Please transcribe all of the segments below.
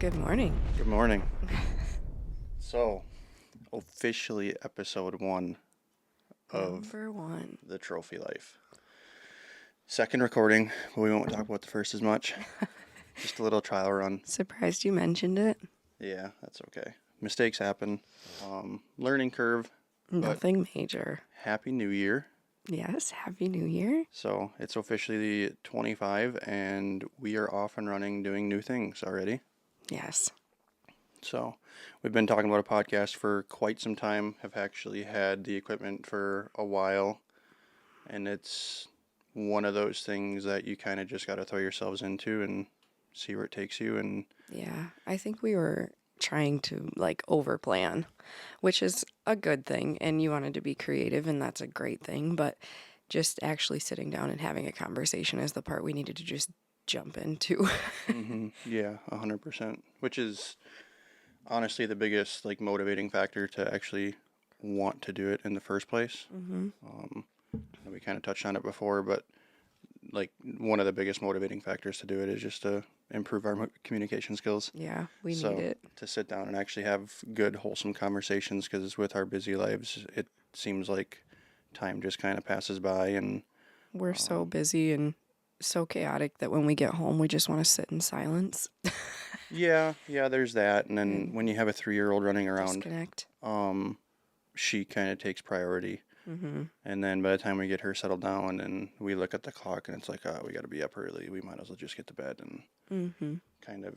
Good morning. Good morning. So, officially episode 1 of Number 1. The Trophy Life. Second recording, but we won't talk about the first as much. Just a little trial run. Surprised you mentioned it. Yeah, that's okay. Mistakes happen. Learning curve. Nothing major. Happy New Year. Yes, Happy New Year. So, it's officially 25 and we are off and running doing new things already. Yes. So, we've been talking about a podcast for quite some time, have actually had the equipment for a while, and it's one of those things that you kind of just got to throw yourselves into and see where it takes you. And yeah, I think we were trying to overplan, which is a good thing, and you wanted to be creative, and that's a great thing, but just actually sitting down and having a conversation is the part we needed to just jump into. Yeah, 100%, which is honestly the biggest motivating factor to actually want to do it in the first place. We kind of touched on it before, but one of the biggest motivating factors to do it is just to improve our communication skills. Yeah, we need it. To sit down and actually have good, wholesome conversations, because with our busy lives, it seems like time just kind of passes by, and We're so busy and so chaotic that when we get home, we just want to sit in silence. yeah, there's that. And then when you have a 3-year-old running around, Disconnect. she kind of takes priority. And then by the time we get her settled down and we look at the clock and it's like, oh, we got to be up early. We might as well just get to bed and kind of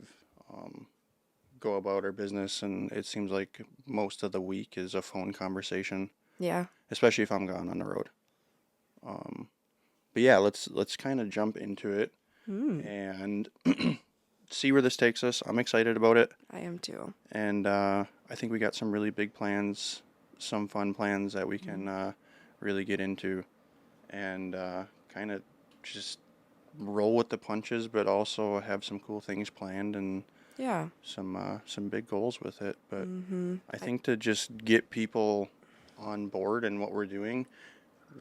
go about our business. And it seems like most of the week is a phone conversation. Yeah. Especially if I'm gone on the road. But yeah, let's kind of jump into it and see where this takes us. I'm excited about it. I am too. And I think we got some really big plans, some fun plans that we can really get into and kind of just roll with the punches, but also have some cool things planned and some big goals with it. But I think to just get people on board and what we're doing,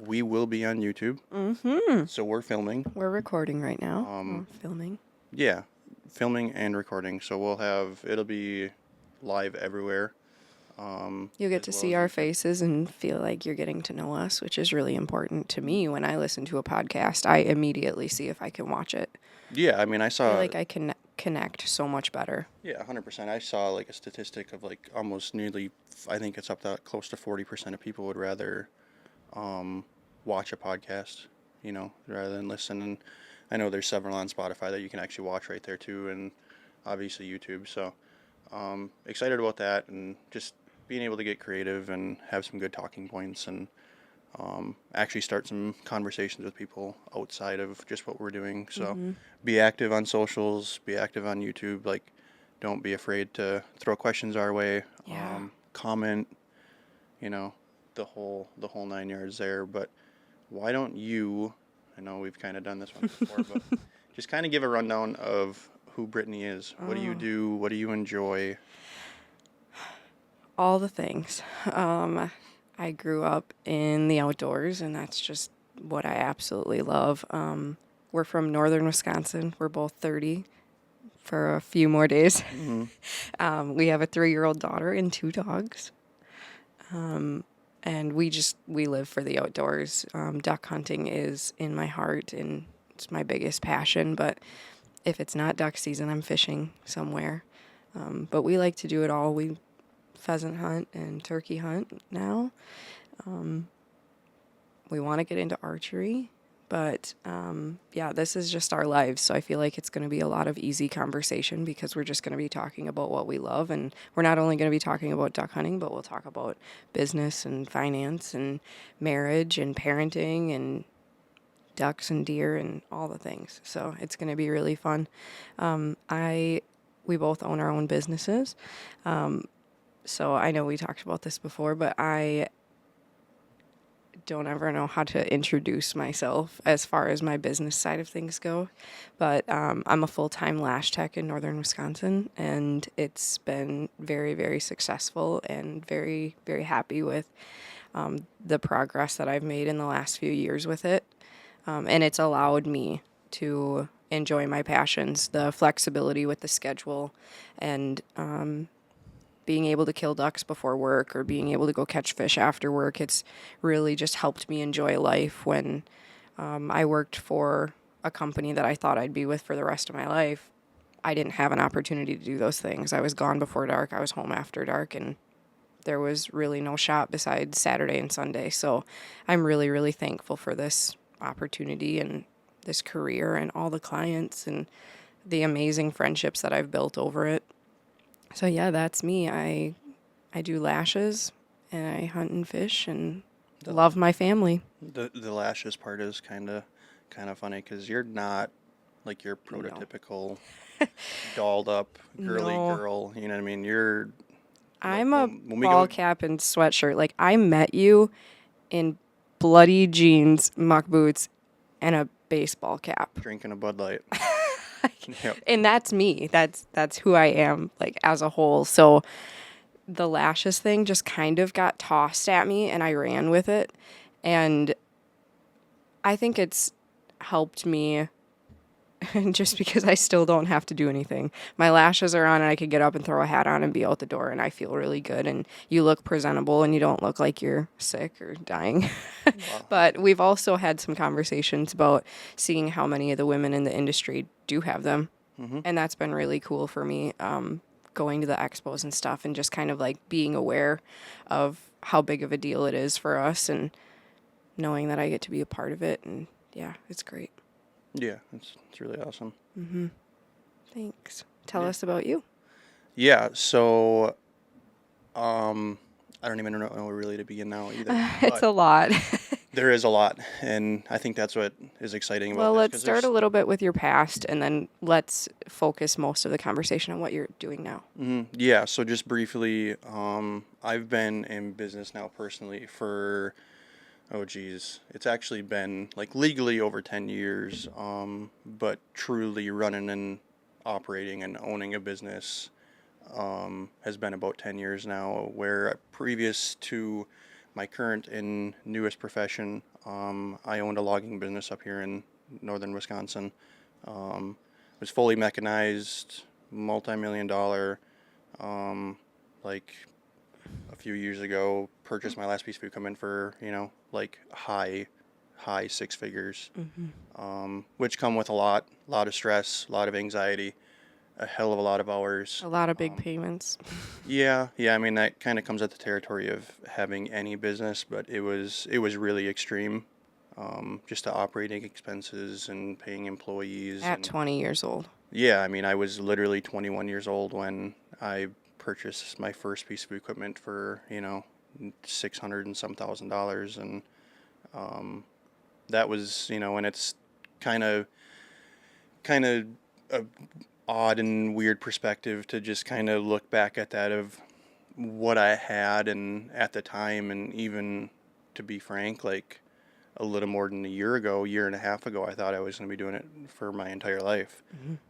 we will be on YouTube. So we're filming. We're recording right now. We're filming. Yeah, filming and recording. So it'll be live everywhere. You'll get to see our faces and feel like you're getting to know us, which is really important to me. When I listen to a podcast, I immediately see if I can watch it. Yeah, I mean, I saw... I feel like I can connect so much better. Yeah, 100%. I saw a statistic of almost nearly, I think it's up to close to 40% of people would rather watch a podcast, rather than listen. And I know there's several on Spotify that you can actually watch right there too, and obviously YouTube. So excited about that, and just being able to get creative and have some good talking points and actually start some conversations with people outside of just what we're doing. So be active on socials, be active on YouTube. Don't be afraid to throw questions our way. Yeah. Comment, the whole 9 yards there. But why don't you, I know we've kind of done this one before, but just kind of give a rundown of who Brittany is. What do you do? What do you enjoy? All the things. I grew up in the outdoors, and that's just what I absolutely love. We're from northern Wisconsin. We're both 30 for a few more days. We have a 3-year-old daughter and 2 dogs. And we live for the outdoors. Duck hunting is in my heart, and it's my biggest passion. But if it's not duck season, I'm fishing somewhere. But we like to do it all. We pheasant hunt and turkey hunt now. We want to get into archery, but this is just our lives. So I feel like it's going to be a lot of easy conversation because we're just going to be talking about what we love. And we're not only going to be talking about duck hunting, but we'll talk about business and finance and marriage and parenting and ducks and deer and all the things. So it's going to be really fun. We both own our own businesses. So I know we talked about this before, but I don't ever know how to introduce myself as far as my business side of things go. But I'm a full-time lash tech in northern Wisconsin, and it's been very, very successful and very, very happy with the progress that I've made in the last few years with it. And it's allowed me to enjoy my passions, the flexibility with the schedule, and being able to kill ducks before work or being able to go catch fish after work. It's really just helped me enjoy life. When I worked for a company that I thought I'd be with for the rest of my life, I didn't have an opportunity to do those things. I was gone before dark, I was home after dark, and there was really no shop besides Saturday and Sunday. So I'm really, really thankful for this opportunity and this career and all the clients and the amazing friendships that I've built over it. So yeah, that's me. I do lashes and I hunt and fish and The love my family. the lashes part is kind of funny because you're not like your No. prototypical dolled up girly No. girl. You know what I mean? You're like I'm a when we ball go cap and sweatshirt. Like I met you in bloody jeans, muck boots, and a baseball cap. drinking a Bud Light. Yep. And that's me. That's who I am, like as a whole. So the lashes thing just kind of got tossed at me and I ran with it. And I think it's helped me just because I still don't have to do anything. My lashes are on and I could get up and throw a hat on and be out the door and I feel really good and you look presentable and you don't look like you're sick or dying. Wow. But we've also had some conversations about seeing how many of the women in the industry do have them. Mm-hmm. And that's been really cool for me, going to the expos and stuff and just kind of like being aware of how big of a deal it is for us and knowing that I get to be a part of it. And yeah, it's great. Yeah, it's really awesome. Mm-hmm. Thanks. Tell Yeah. us about you. Yeah, so I don't even know really to begin now either. It's But a lot. there is a lot, and I think that's what is exciting about Well, this let's because start a there's little bit with your past and then let's focus most of the conversation on what you're doing now. yeah. So just briefly, I've been in business now personally for oh geez, it's actually been like legally over 10 years, but truly running and operating and owning a business has been about 10 years now, where previous to my current and newest profession, I owned a logging business up here in northern Wisconsin. Was fully mechanized, multi-million dollar, like a few years ago, purchased my last piece of equipment for, like high six figures, which come with a lot of stress, a lot of anxiety, a hell of a lot of hours. A lot of big payments. Yeah. I mean, that kind of comes at the territory of having any business, but it was really extreme. Just the operating expenses and paying employees. At And 20 years old. yeah, I mean, I was literally 21 years old when I purchased my first piece of equipment for, 600 and some thousand dollars. And that was, and it's kind of a odd and weird perspective to just kind of look back at that of what I had and at the time, and even to be frank, like a little more than a year and a half ago, I thought I was going to be doing it for my entire life.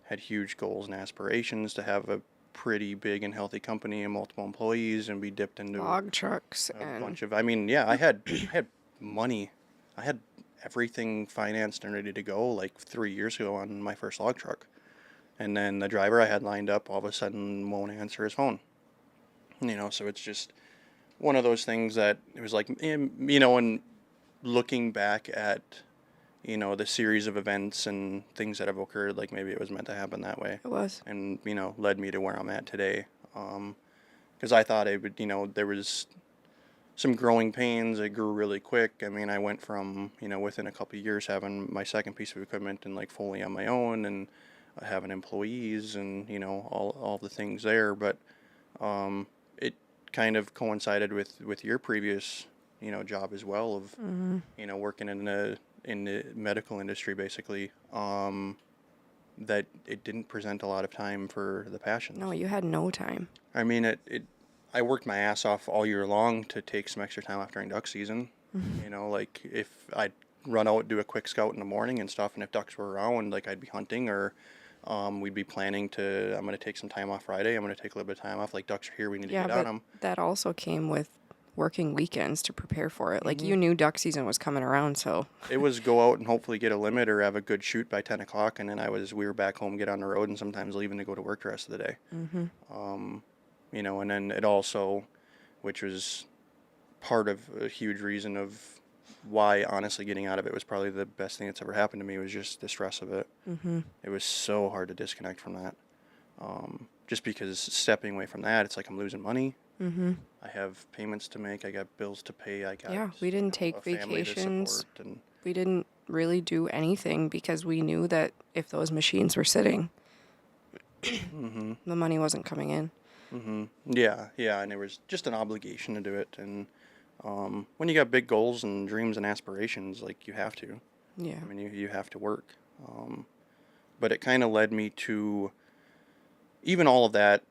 Had huge goals and aspirations to have a pretty big and healthy company and multiple employees and be dipped into Log trucks a and bunch of, I mean, yeah, I had money. I had everything financed and ready to go like 3 years ago on my first log truck. And then the driver I had lined up all of a sudden won't answer his phone. So it's just one of those things that it was like, and looking back at, the series of events and things that have occurred, like maybe it was meant to happen that way. it was. And, led me to where I'm at today. Because I thought it would, there was some growing pains. It grew really quick. I mean, I went from, within a couple of years having my second piece of equipment and like fully on my own and having employees and, all the things there. But it kind of coincided with your previous, job as well of, working in the medical industry basically, that it didn't present a lot of time for the passions. No, you had no time. I mean, I worked my ass off all year long to take some extra time off during duck season. Like if I'd run out, do a quick scout in the morning and stuff, and if ducks were around, like I'd be hunting or we'd be planning I'm going to take some time off Friday. I'm going to take a little bit of time off. Like ducks are here, we need to Yeah, get on but them. that also came with working weekends to prepare for it. Like, Mm-hmm. you knew duck season was coming around, so. It was go out and hopefully get a limit or have a good shoot by 10 o'clock, and then we were back home, get on the road, and sometimes leaving to go to work the rest of the day. Mm-hmm. And then it also, which was part of a huge reason of why honestly getting out of it was probably the best thing that's ever happened to me, was just the stress of it. Mm-hmm. It was so hard to disconnect from that. Just because stepping away from that, it's like I'm losing money. Mm-hmm. I have payments to make. I got bills to pay. I got Yeah, we didn't take a family to vacations. support, and We didn't really do anything because we knew that if those machines were sitting, mm-hmm, the money wasn't coming in. mm-hmm, yeah, and it was just an obligation to do it. And when you got big goals and dreams and aspirations, like you have to. Yeah. I mean, you have to work. But it kind of led me to even all of that,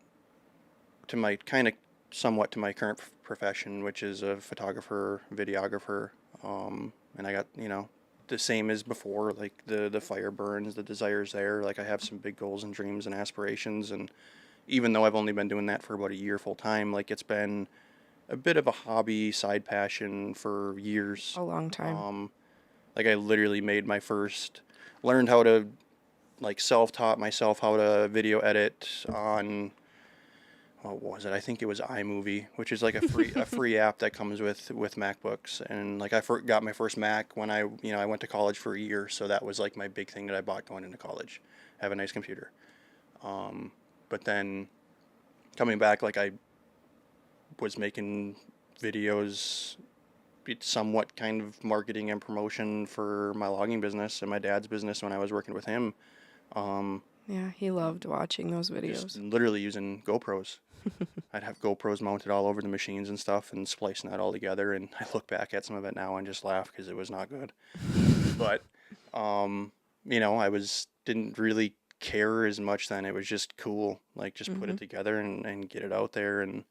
to my kind of somewhat to my current profession, which is a photographer, videographer. And I got, the same as before, like the fire burns, the desire's there. Like I have some big goals and dreams and aspirations. And even though I've only been doing that for about a year full time, like it's been a bit of a hobby, side passion for years. A long time. Like I literally learned how to, like, self-taught myself how to video edit on, what was it? I think it was iMovie, which is like a free app that comes with MacBooks. And like got my first Mac when I went to college for a year, so that was like my big thing that I bought going into college. Have a nice computer. But then coming back, like I was making videos, somewhat kind of marketing and promotion for my logging business and my dad's business when I was working with him. Yeah, he loved watching those Just videos. literally using GoPros. I'd have GoPros mounted all over the machines and stuff and splicing that all together. And I look back at some of it now and just laugh because it was not good. But, I didn't really care as much then. It was just cool. Like, just put it together and get it out there. And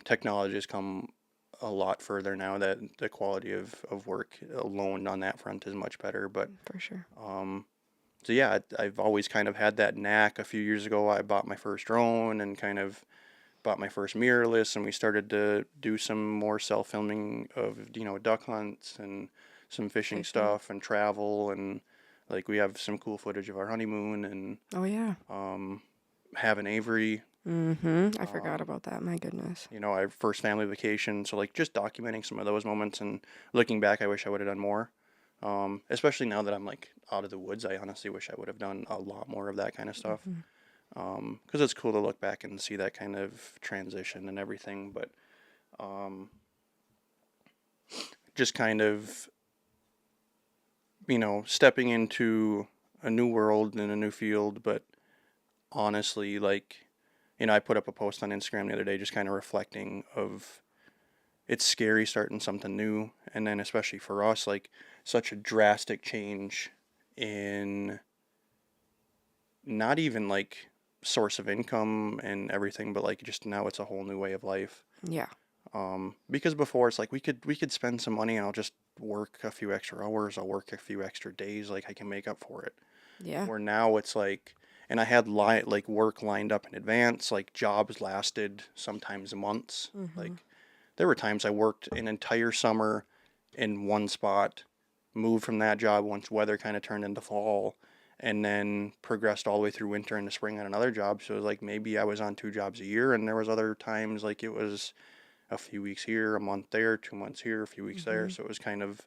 technology has come a lot further now that the quality of work alone on that front is much better. But, For sure. so yeah, I've always kind of had that knack. A few years ago, I bought my first drone and kind of bought my first mirrorless, and we started to do some more self-filming of, duck hunts and some fishing stuff and travel, and like we have some cool footage of our honeymoon and Oh, yeah. having Avery. I forgot about that. My goodness. Our first family vacation. So like just documenting some of those moments, and looking back, I wish I would have done more. Especially now that I'm like out of the woods, I honestly wish I would have done a lot more of that kind of stuff. Because it's cool to look back and see that kind of transition and everything. But just kind of, stepping into a new world and a new field. But honestly, like, I put up a post on Instagram the other day just kind of reflecting of, it's scary starting something new. And then especially for us, like such a drastic change in not even like source of income and everything, but like just now it's a whole new way of life. Yeah. Because before it's like we could spend some money and I'll just work a few extra hours, I'll work a few extra days, like I can make up for it. Yeah. Where now it's like, and I had like work lined up in advance, like jobs lasted sometimes months. Like there were times I worked an entire summer in one spot, moved from that job once weather kind of turned into fall, and then progressed all the way through winter into spring on another job. So it was like maybe I was on 2 jobs a year, and there was other times like it was a few weeks here, a month there, 2 months here, a few weeks there. So it was kind of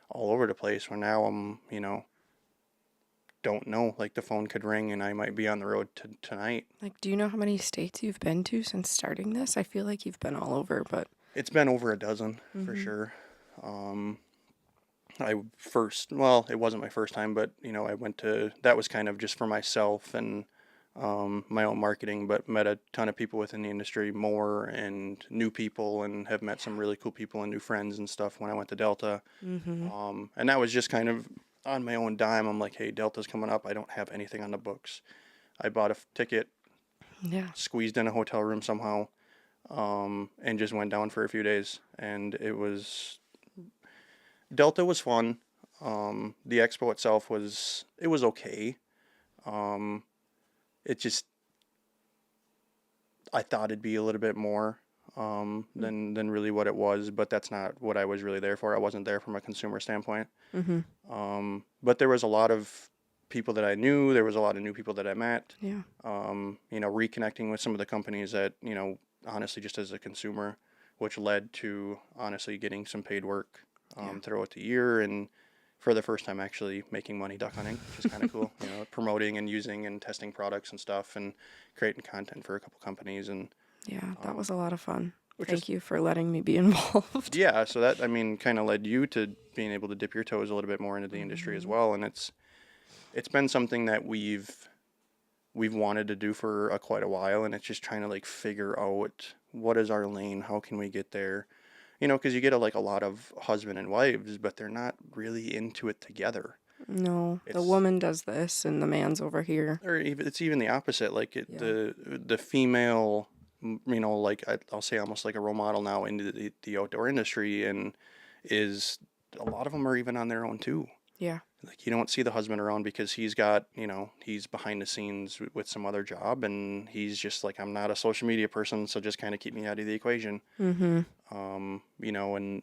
all over the place. Where now I'm, don't know. Like the phone could ring and I might be on the road tonight. Like, do you know how many states you've been to since starting this? I feel like you've been all over, but. It's been over a dozen for sure. Well, it wasn't my first time, but I went to, that was kind of just for myself and my own marketing, but met a ton of people within the industry more and new people, and have met some really cool people and new friends and stuff when I went to Delta. And that was just kind of on my own dime. I'm like, hey, Delta's coming up. I don't have anything on the books. I bought a ticket, squeezed in a hotel room somehow, and just went down for a few days. And Delta was fun. The expo itself was okay. It just, I thought it'd be a little bit more. than really what it was. But that's not what I was really there for. I wasn't there from a consumer standpoint. Mm-hmm. But there was a lot of people that I knew. There was a lot of new people that I met. Yeah. Reconnecting with some of the companies that, honestly, just as a consumer, which led to honestly getting some paid work Yeah. throughout the year, and for the first time actually making money duck hunting, which is kind of cool. Promoting and using and testing products and stuff, and creating content for a couple companies, and Yeah, that was a lot of fun. which is Thank you for letting me be involved. yeah. So that, I mean, kind of led you to being able to dip your toes a little bit more into the industry as Mm-hmm. well, and it's been something that we've wanted to do for quite a while, and it's just trying to like figure out what is our lane, how can we get there, because you get like a lot of husband and wives, but they're not really into it together. No, the It's woman does this and the man's over here. or even it's even the opposite. Like Yeah. the female, like I'll say almost like a role model now into the outdoor industry, and is a lot of them are even on their own too. Yeah. Like you don't see the husband around because he's got, he's behind the scenes with some other job, and he's just like, I'm not a social media person, so just kind of keep me out of the equation. Mm-hmm. And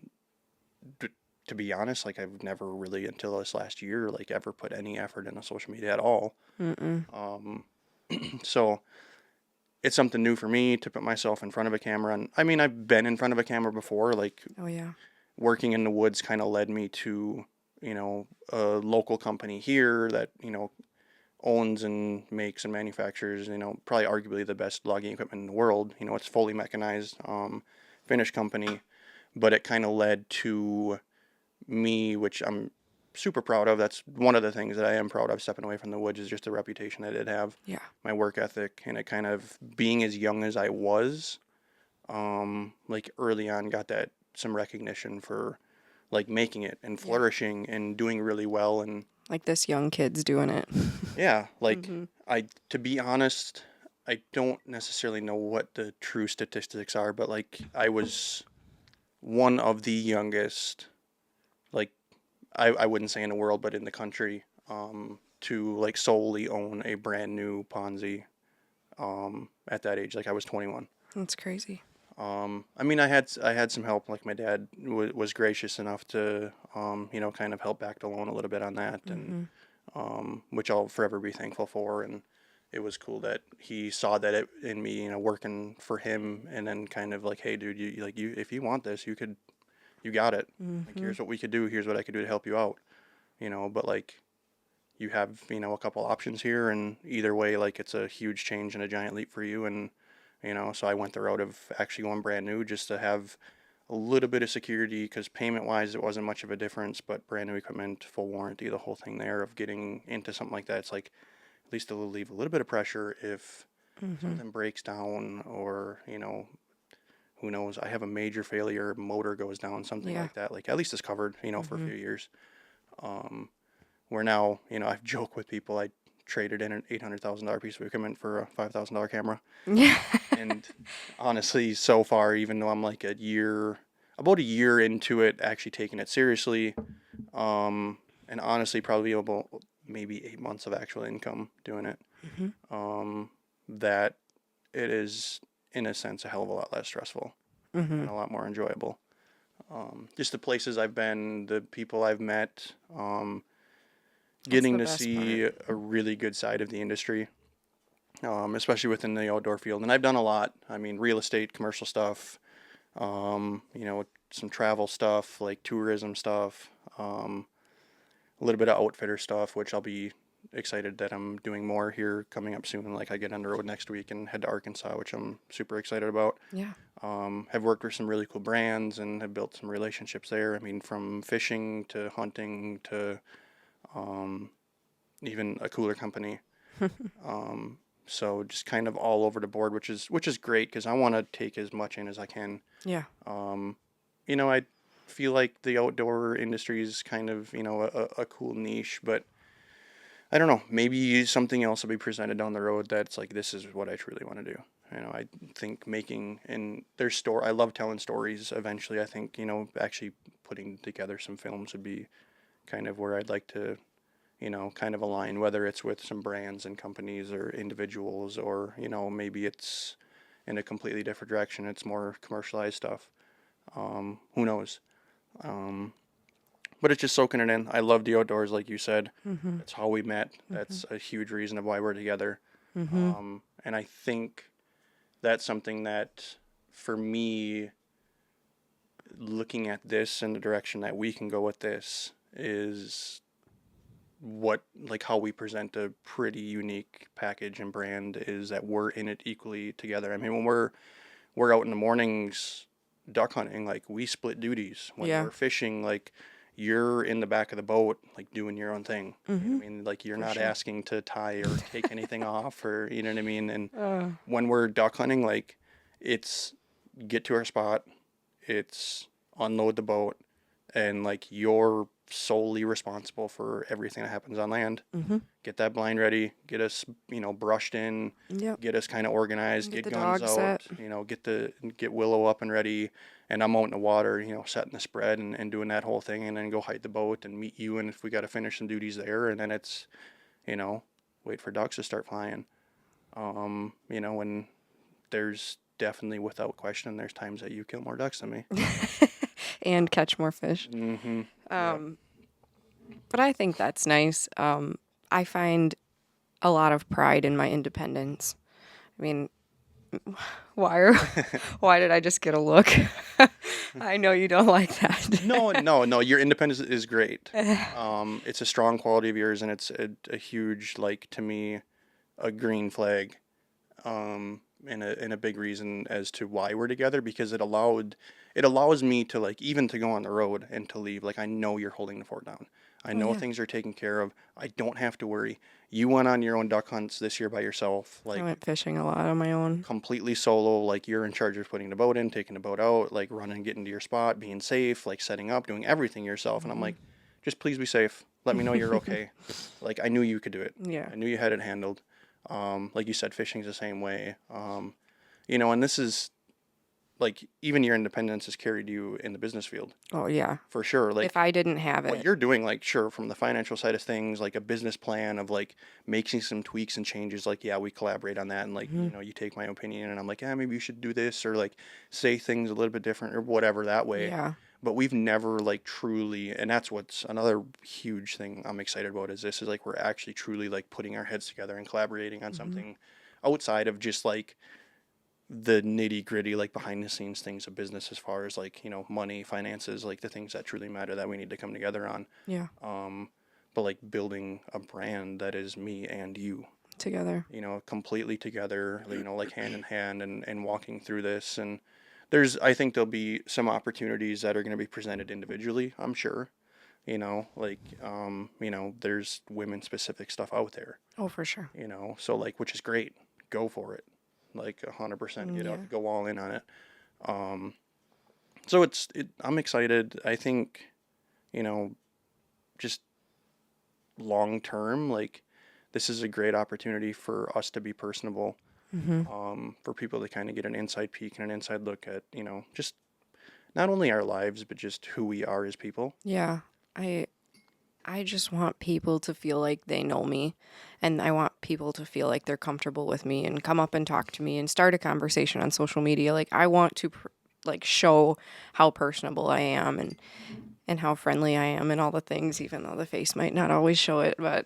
d- to be honest, like I've never really until this last year like ever put any effort into social media at all. Mm-mm. Um, so it's something new for me to put myself in front of a camera, and I mean I've been in front of a camera before, like Oh, yeah. working in the woods kind of led me to, a local company here that, owns and makes and manufactures, probably arguably the best logging equipment in the world. It's fully mechanized, Finnish company, but it kind of led to me, which I'm super proud of. That's one of the things that I am proud of stepping away from the woods, is just the reputation that it have, Yeah. my work ethic, and it kind of being as young as I was, like early on got that some recognition for like making it and Yeah. flourishing and doing really well. And Like this young kid's doing it. yeah, like Mm-hmm. to be honest, I don't necessarily know what the true statistics are, but like I was one of the youngest, like I wouldn't say in the world, but in the country, to like solely own a brand new Ponzi, at that age. Like I was 21. That's crazy. I mean, I had some help. Like my dad was gracious enough to, kind of help back the loan a little bit on that, and Mm-hmm. which I'll forever be thankful for. And it was cool that he saw that it in me, working for him, and then kind of like, hey, dude, you if you want this, you got it. Like Mm-hmm. here's what we could do. Here's what I could do to help you out. But like you have, a couple options here, and either way, like it's a huge change and a giant leap for you. And so I went the route of actually going brand new just to have a little bit of security, because payment wise it wasn't much of a difference, but brand new equipment, full warranty, the whole thing there of getting into something like that, it's like at least it'll leave a little bit of pressure if Mm-hmm. something breaks down, or who knows, I have a major failure, motor goes down, something Yeah. like that, like at least it's covered, for a Mm-hmm. few years. um, where now, I've joked with people, I traded in an $800,000 piece of equipment for a $5,000 camera. Yeah. And honestly, so far, even though I'm like about a year into it, actually taking it seriously, and honestly, probably about maybe 8 months of actual income doing it, Mm-hmm. that it is, in a sense, a hell of a lot less stressful Mm-hmm. and a lot more enjoyable. Just the places I've been, the people I've met, That's getting the to best see part. a really good side of the industry, especially within the outdoor field. And I've done a lot. I mean, real estate, commercial stuff, some travel stuff, like tourism stuff, a little bit of outfitter stuff, which I'll be excited that I'm doing more here coming up soon. Like I get on the road next week and head to Arkansas, which I'm super excited about. Yeah. Have worked with some really cool brands and have built some relationships there. I mean, from fishing to hunting to, um, even a cooler company. Um, so just kind of all over the board, which is great because I want to take as much in as I can. Yeah. Um, I feel like the outdoor industry is kind of, a cool niche, but I don't know, maybe something else will be presented down the road that's like, this is what I truly want to do. I think making, and I love telling stories eventually. I think, actually putting together some films would be kind of where I'd like to, kind of align, whether it's with some brands and companies or individuals, or, maybe it's in a completely different direction. It's more commercialized stuff. Who knows? Um, but it's just soaking it in. I love the outdoors, like you said. Mm-hmm. That's how we met. Mm-hmm. That's a huge reason of why we're together. Mm-hmm. And I think that's something that, for me, looking at this and the direction that we can go with this is what, like, how we present a pretty unique package and brand is that we're in it equally together. I mean, when we're out in the mornings duck hunting, like, we split duties. When Yeah. we're fishing, like, you're in the back of the boat, like, doing your own thing. You know Mm-hmm. what I mean? Like, you're For not sure. asking to tie or take anything off, or, you know what I mean? And Uh, when we're duck hunting, like, it's get to our spot, it's unload the boat, and, like, you're solely responsible for everything that happens on land. mm-hmm. Get that blind ready, get us, brushed in, Yep. get us kind of organized, Get get the guns dog set. out, get Willow up and ready, and I'm out in the water, setting the spread and doing that whole thing, and then go hide the boat and meet you, and if we got to finish some duties there, and then it's, you know, wait for ducks to start flying. And there's definitely, without question, there's times that you kill more ducks than me. And catch more fish. Mm-hmm. Yep. Um, but I think that's nice. I find a lot of pride in my independence. I mean, why did I just get a look? I know you don't like that. No. Your independence is great. It's a strong quality of yours, and it's a huge, like, to me, a green flag, and a big reason as to why we're together, because it allows me to, like, even to go on the road and to leave. Like, I know you're holding the fort down. I Oh know yeah. things are taken care of. I don't have to worry. You went on your own duck hunts this year by yourself, I like, went fishing a lot on my own. completely solo. Like, you're in charge of putting the boat in, taking the boat out, like, running, getting to your spot, being safe, like, setting up, doing everything yourself. And I'm Hmm. like, just please be safe. Let me know you're okay. Like, I knew you could do it. Yeah. I knew you had it handled. Like you said, fishing's the same way. And this is, like, even your independence has carried you in the business field Oh yeah. for sure. Like, If I didn't have what it, you're doing, like, sure, from the financial side of things, like a business plan of, like, making some tweaks and changes, like, yeah, we collaborate on that, and, like, hmm you take my opinion, and I'm like, yeah, maybe you should do this, or, like, say things a little bit different, or whatever, that way. yeah. But we've never, like, truly, and that's what's another huge thing I'm excited about, is like, we're actually truly, like, putting our heads together and collaborating on Hmm. something outside of just, like, the nitty gritty, like, behind the scenes things of business, as far as, like, money, finances, like, the things that truly matter that we need to come together on. Yeah. But, like, building a brand that is me and you, Together. completely together, like, hand in hand, and walking through this. And I think there'll be some opportunities that are going to be presented individually, I'm sure. Like, there's women specific stuff out there, Oh, for sure. so, like, which is great. Go for it. Like, 100% get Yeah. out, go all in on it. Um, so I'm excited. I think, just long term, like, this is a great opportunity for us to be personable, Hmm. for people to kind of get an inside peek and an inside look at, just not only our lives, but just who we are as people. Yeah. I just want people to feel like they know me, and I want people to feel like they're comfortable with me and come up and talk to me and start a conversation on social media. Like, I want to like show how personable I am, and how friendly I am and all the things, even though the face might not always show it. But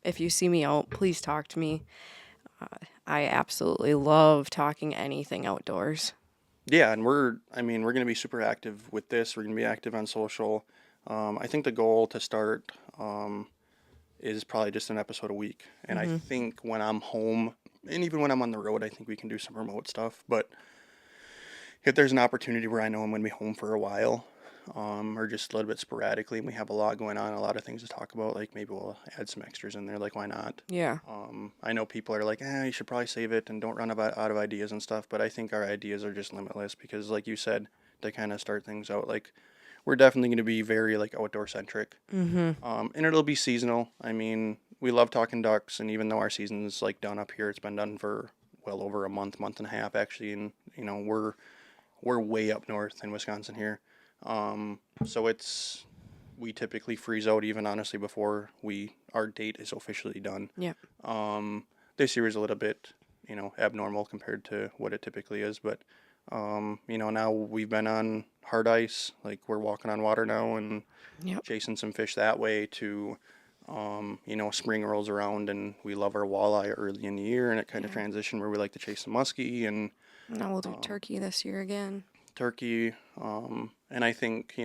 if you see me out, please talk to me. I absolutely love talking anything outdoors. Yeah, and we're going to be super active with this. We're going to be active on social. I think the goal to start, is probably just an episode a week. And I Hmm. think when I'm home, and even when I'm on the road, I think we can do some remote stuff. But if there's an opportunity where I know I'm going to be home for a while, or just a little bit sporadically, and we have a lot going on, a lot of things to talk about, like, maybe we'll add some extras in there. Like, why not? Yeah. I know people are like, you should probably save it and don't run out of ideas and stuff. But I think our ideas are just limitless, because, like you said, they kind of start things out. Like, we're definitely going to be very, like, outdoor centric. Hmm. And it'll be seasonal. I mean, we love talking ducks, and even though our season's, like, done up here, it's been done for well over a month and a half, actually. And we're way up north in Wisconsin here. So we typically freeze out, even, honestly, before our date is officially done. Yeah. Um, this year is a little bit, abnormal compared to what it typically is. But, now we've been on hard ice, like we're walking on water now and Yep. chasing some fish that way to, spring rolls around and we love our walleye early in the year and it kind of Yeah. transitioned where we like to chase some muskie and Now we'll do turkey this year again. turkey. And I think,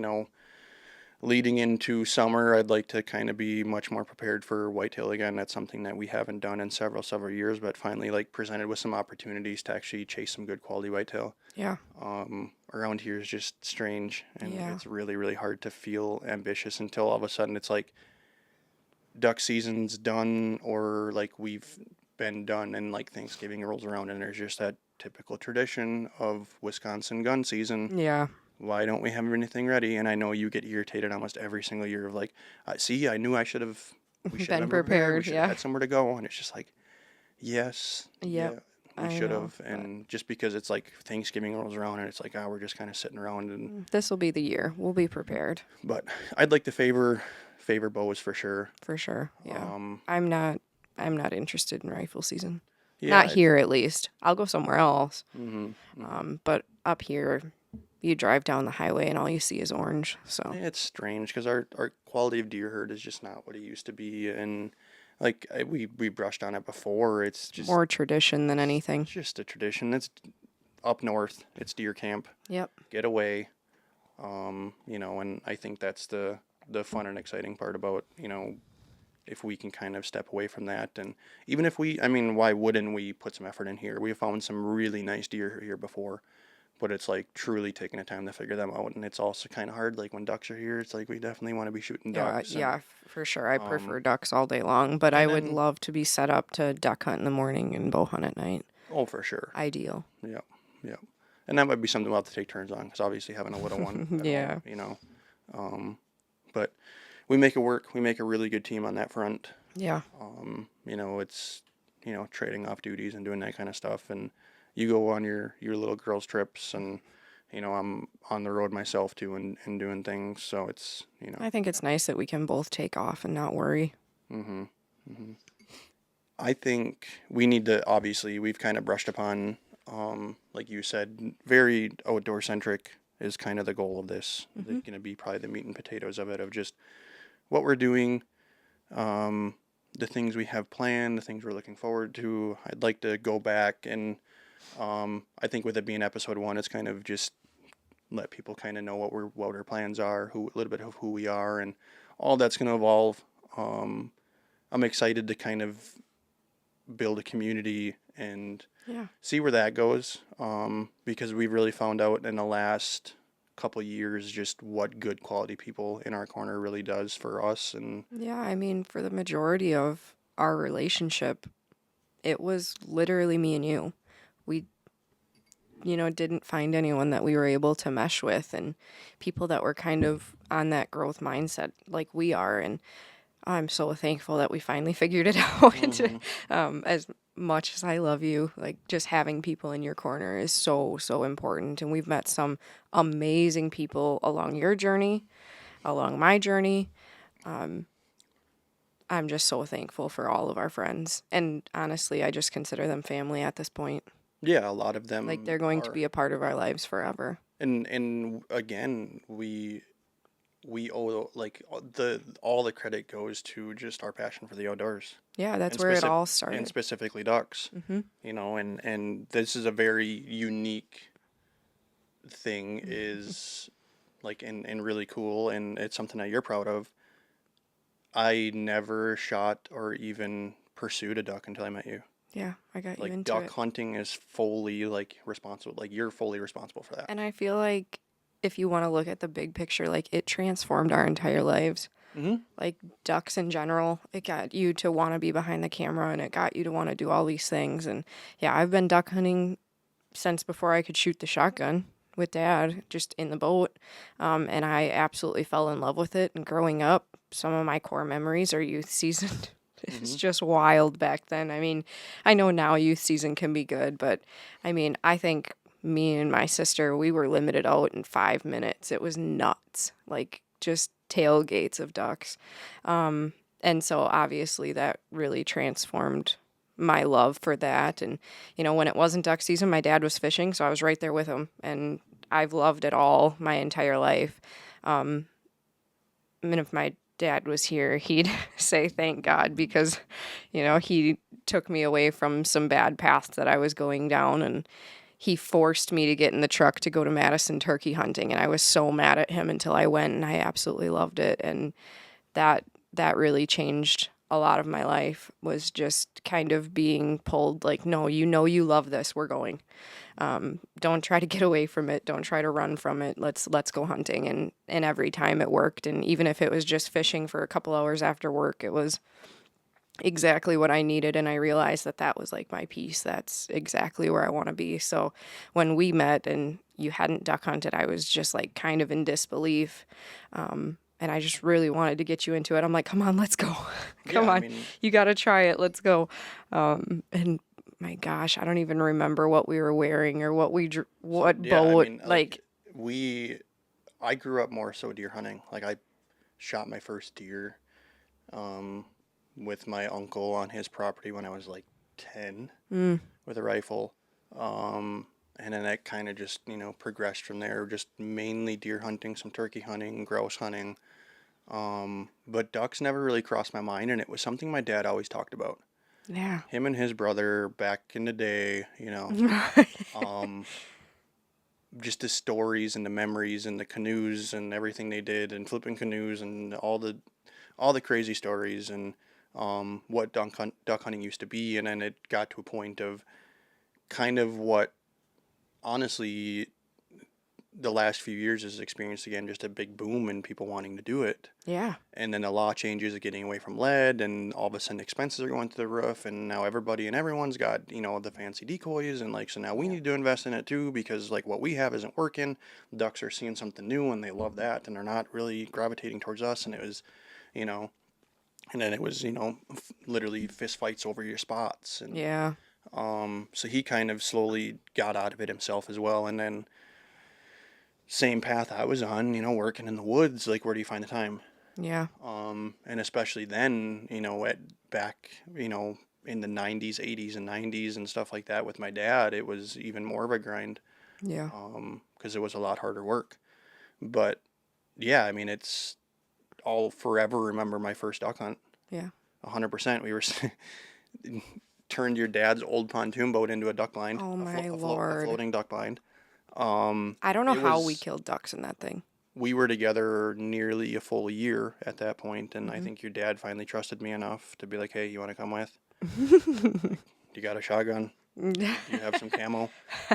leading into summer, I'd like to kind of be much more prepared for whitetail again. That's something that we haven't done in several years, but finally like presented with some opportunities to actually chase some good quality whitetail. Yeah. Around here is just strange, and Yeah. it's really, really hard to feel ambitious until all of a sudden it's like duck season's done or like we've been done and like Thanksgiving rolls around and there's just that typical tradition of Wisconsin gun season. Yeah. Why don't we have anything ready? And I know you get irritated almost every single year of like, see, I knew we should have Been been prepared. We prepared. should have Yeah. had somewhere to go. And it's just like, yes, Yep. we I should know, have. but And just because it's like Thanksgiving rolls around and it's like, we're just kind of sitting around. And this will be the year. We'll be prepared but I'd like to favor bows for sure. for sure. Yeah. Um, I'm not interested in rifle season. yeah, Not here, at least. I'll go somewhere else. mm-hmm. But up here, you drive down the highway and all you see is orange. So It's strange because our quality of deer herd is just not what it used to be. And like we brushed on it before, it's just more tradition than anything. it's just a tradition. It's up north. It's deer camp. Yep. Get away. And I think that's the fun and exciting part about, if we can kind of step away from that. And even if why wouldn't we put some effort in here? We have found some really nice deer here before, but it's like truly taking the time to figure them out. And it's also kind of hard. Like when ducks are here, it's like we definitely want to be shooting ducks. Yeah, for sure. I prefer ducks all day long, but I would love to be set up to duck hunt in the morning and bow hunt at night. Oh, for sure. Ideal. Yep. And that might be something we'll have to take turns on because obviously having a little one. Yeah. But we make it work. We make a really good team on that front. Yeah. It's, trading off duties and doing that kind of stuff. And you go on your little girls' trips and, I'm on the road myself too and doing things. So it's, I think it's nice that we can both take off and not worry. Mm-hmm. Mm-hmm. I think we need to, obviously, we've kind of brushed upon, like you said, very outdoor centric is kind of the goal of this. It's going to be probably the meat and potatoes of it, of just what we're doing, the things we have planned, the things we're looking forward to. I'd like to go back and I think with it being episode 1, it's kind of just let people kind of know what our plans are, a little bit of who we are, and all that's going to evolve. I'm excited to kind of build a community and see where that goes, because we've really found out in the last couple years just what good quality people in our corner really does for us. And for the majority of our relationship, it was literally me and you. We didn't find anyone that we were able to mesh with, and people that were kind of on that growth mindset like we are. And I'm so thankful that we finally figured it out. As much as I love you, like just having people in your corner is so, so important. And we've met some amazing people along your journey, along my journey. I'm just so thankful for all of our friends. And honestly, I just consider them family at this point. Yeah, a lot of them. Like they're going to be a part of our lives forever. And again, we owe like all the credit goes to just our passion for the outdoors. Yeah, that's where it all started. And specifically ducks. And this is a very unique thing, is like and really cool, and it's something that you're proud of. I never shot or even pursued a duck until I met you. Yeah, I got you Like into duck it. hunting is fully like responsible. Like you're fully responsible for that. And I feel like if you want to look at the big picture, like it transformed our entire lives. Like ducks in general, it got you to want to be behind the camera, and it got you to want to do all these things. And yeah, I've been duck hunting since before I could shoot the shotgun with Dad, just in the boat. And I absolutely fell in love with it. And growing up, some of my core memories are youth season. It's just wild back then. I know now youth season can be good, but I think me and my sister, we were limited out in 5 minutes. It was nuts. Like just tailgates of ducks. And so obviously that really transformed my love for that. And, when it wasn't duck season, my dad was fishing, so I was right there with him. And I've loved it all my entire life. And if my dad was here, he'd say thank God because, he took me away from some bad paths that I was going down, and he forced me to get in the truck to go to Madison turkey hunting. And I was so mad at him until I went, and I absolutely loved it. And that really changed a lot of my life, was just kind of being pulled like, no, you love this. We're going. Don't try to get away from it. Don't try to run from it. Let's go hunting. And every time it worked. And even if it was just fishing for a couple hours after work, it was exactly what I needed. And I realized that was like my piece. That's exactly where I want to be. So when we met and you hadn't duck hunted, I was just like kind of in disbelief. And I just really wanted to get you into it. I'm like, come on, let's go. Come on, you got to try it. Let's go. And my gosh, I don't even remember what we were wearing or what boat. I grew up more so deer hunting. Like I shot my first deer with my uncle on his property when I was like 10 with a rifle. And then that kind of just, progressed from there, just mainly deer hunting, some turkey hunting, grouse hunting. But ducks never really crossed my mind, and it was something my dad always talked about. Yeah. Him and his brother back in the day, just the stories and the memories and the canoes and everything they did and flipping canoes and all the crazy stories and what duck hunting used to be. And then it got to a point of kind of what honestly the last few years has experienced again, just a big boom in people wanting to do it. Yeah. And then the law changes of getting away from lead, and all of a sudden expenses are going to the roof, and now everyone's got, the fancy decoys, and like, so now we need to invest in it too, because like what we have isn't working. Ducks are seeing something new and they love that, and they're not really gravitating towards us. And it was, and then it was, literally fist fights over your spots. And yeah. So he kind of slowly got out of it himself as well. And then same path I was on, working in the woods, like where do you find the time? Yeah. And especially then, back, in the 90s, 80s and 90s and stuff like that with my dad, it was even more of a grind. Yeah. Because it was a lot harder work. But yeah, I'll forever remember my first duck hunt. Yeah. 100%. We were turned your dad's old pontoon boat into a duck blind. Oh my A Lord. floating duck blind. I don't know how we killed ducks in that thing. We were together nearly a full year at that point, and I think your dad finally trusted me enough to be like, hey, you want to come with? You got a shotgun? You have some camo?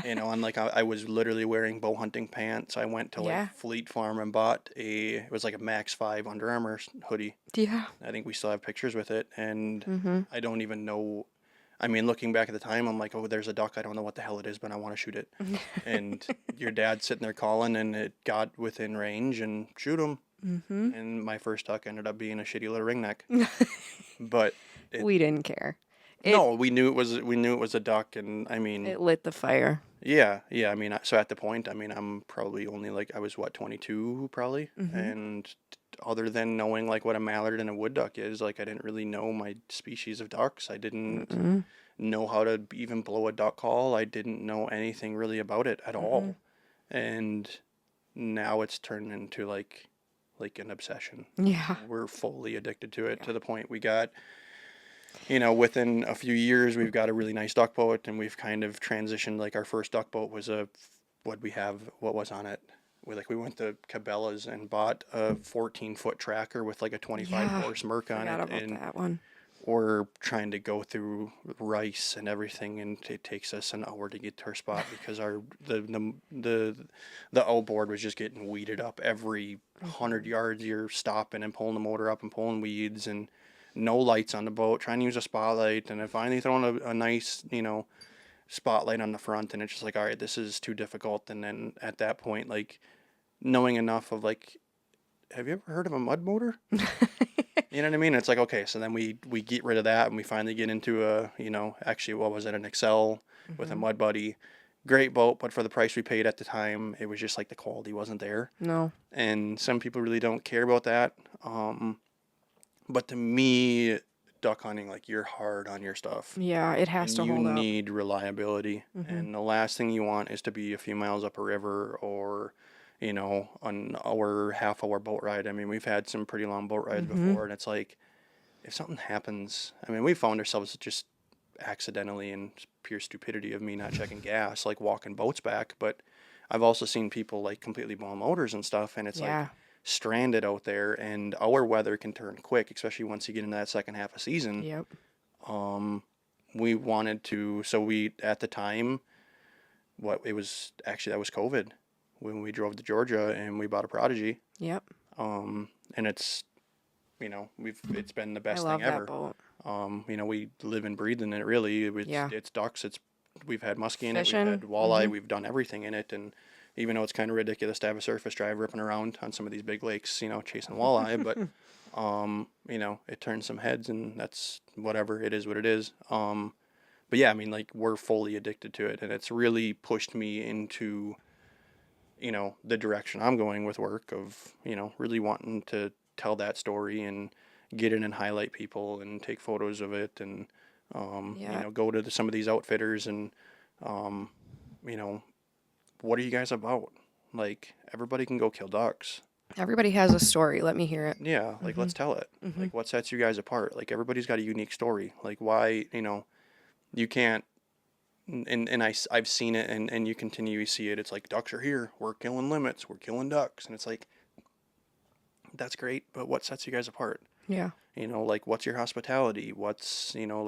And like I was literally wearing bow hunting pants. I went to like Fleet Farm and bought it was like a Max 5 Under Armour hoodie. Yeah. I think we still have pictures with it, and I don't even know. Looking back at the time, I'm like, oh, there's a duck. I don't know what the hell it is, but I want to shoot it. And your dad's sitting there calling, and it got within range, and shoot him. Mm-hmm. And my first duck ended up being a shitty little ringneck. But we didn't care. No, we knew it was a duck, and it lit the fire. Yeah. So at the point, I'm probably only like I was 22 probably, and other than knowing like what a mallard and a wood duck is, like I didn't really know my species of ducks. I didn't know how to even blow a duck call. I didn't know anything really about it at all, and now it's turned into like an obsession. Yeah, we're fully addicted to it to the point we got. Within a few years, we've got a really nice duck boat, and we've kind of transitioned. Like our first duck boat was what was on it? We went to Cabela's and bought a 14-foot tracker with like a 25-horse Merc on it. And that one. We're trying to go through rice and everything, and it takes us an hour to get to our spot because the outboard was just getting weeded up every 100 yards. You're stopping and pulling the motor up and pulling weeds and no lights on the boat, trying to use a spotlight, and then finally throwing a nice, spotlight on the front, and it's just like, all right, this is too difficult. And then at that point, like, knowing enough of like, have you ever heard of a mud motor? You know what I mean? It's like, okay, so then we get rid of that, and we finally get into actually, what was it, an Excel with a Mud Buddy. Great boat, but for the price we paid at the time, it was just like the quality wasn't there. No. And some people really don't care about that. But to me, duck hunting, like you're hard on your stuff Yeah, it has and to you hold up. need reliability. Hmm. And the last thing you want is to be a few miles up a river or, an hour, half hour boat ride. I mean, we've had some pretty long boat rides Hmm. before, and it's like if something happens, I mean, we found ourselves just accidentally and pure stupidity of me not checking gas, like walking boats back. But I've also seen people like completely blown motors and stuff, and it's like Yeah. stranded out there. And our weather can turn quick, especially once you get into that second half of season. Yep. Um, we wanted to, so we at the time, what it was actually that was COVID when we drove to Georgia and we bought a Prodigy. Yep. And it's been the I best thing love that ever. boat. We live and breathe in it. Really, Yeah. it's ducks. We've had muskie in it. We've Fishing. had walleye. Hmm. We've done everything in it. And even though it's kind of ridiculous to have a surface drive ripping around on some of these big lakes, chasing walleye, but it turns some heads, and that's whatever. It is what it is. But yeah, I mean, like we're fully addicted to it, and it's really pushed me into the direction I'm going with work of really wanting to tell that story and get in and highlight people and take photos of it and Yeah. go to some of these outfitters and um, you know what are you guys about? Like everybody can go kill ducks. Everybody has a story. Let me hear it. Yeah, like Hmm. let's tell it. Hmm. Like what sets you guys apart? Like everybody's got a unique story. Like why you can't I've seen it and you continue to see it. It's like ducks are here. We're killing limits. We're killing ducks. And it's like, that's great, but what sets you guys apart? Yeah. Like what's your hospitality? Like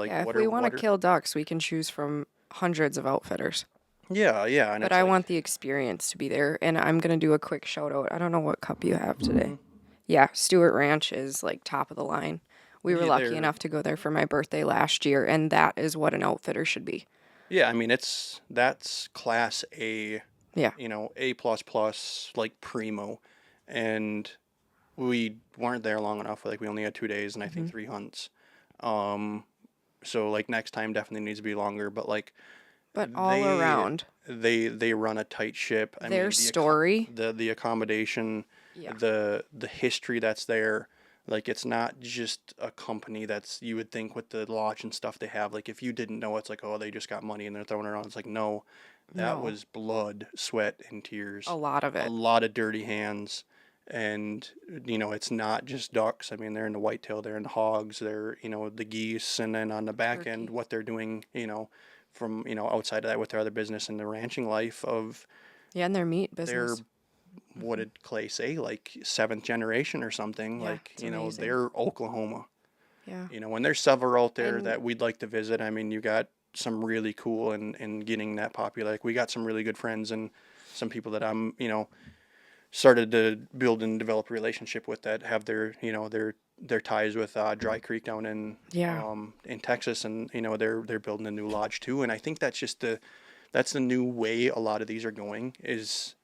Yeah. If we want to kill ducks, we can choose from hundreds of outfitters. yeah, yeah. And But it's I like, want the experience to be there. And I'm going to do a quick shout out. I don't know what cup you have today. mhm. Yeah. Stuart Ranch is like top of the line. We were Yeah, lucky enough to go there for my birthday last year. And that is what an outfitter should be. yeah, I mean, that's class A, Yeah. A plus plus, like primo. And we weren't there long enough. Like we only had 2 days and I think Hmm. 3 hunts. Um, so like next time definitely needs to be longer, but like But all they around, they run a tight ship. I their mean, story. the accommodation, Yeah. the history that's there. Like it's not just a company that's you would think with the lodge and stuff they have. Like if you didn't know, it's like oh they just got money and they're throwing it around. It's like no, that No. was blood, sweat, and A tears. lot of A it. lot of dirty hands. And it's not just ducks. I mean, they're in the whitetail, they're in the hogs, they're the geese, and then on the back end, Turkey. what they're doing, from outside of that with their other business and the ranching life of Yeah. And their meat their business. what Hmm. did Clay say, like seventh generation or something, Yeah. like It's amazing. they're Oklahoma, Yeah. and there's several out there And that we'd like to visit. I mean, you got some really cool and getting that popular. Like we got some really good friends and some people that I'm started to build and develop a relationship with that have their ties with Dry Creek down yeah. in Texas, and they're building a new lodge too. And I think that's the new way a lot of these are going is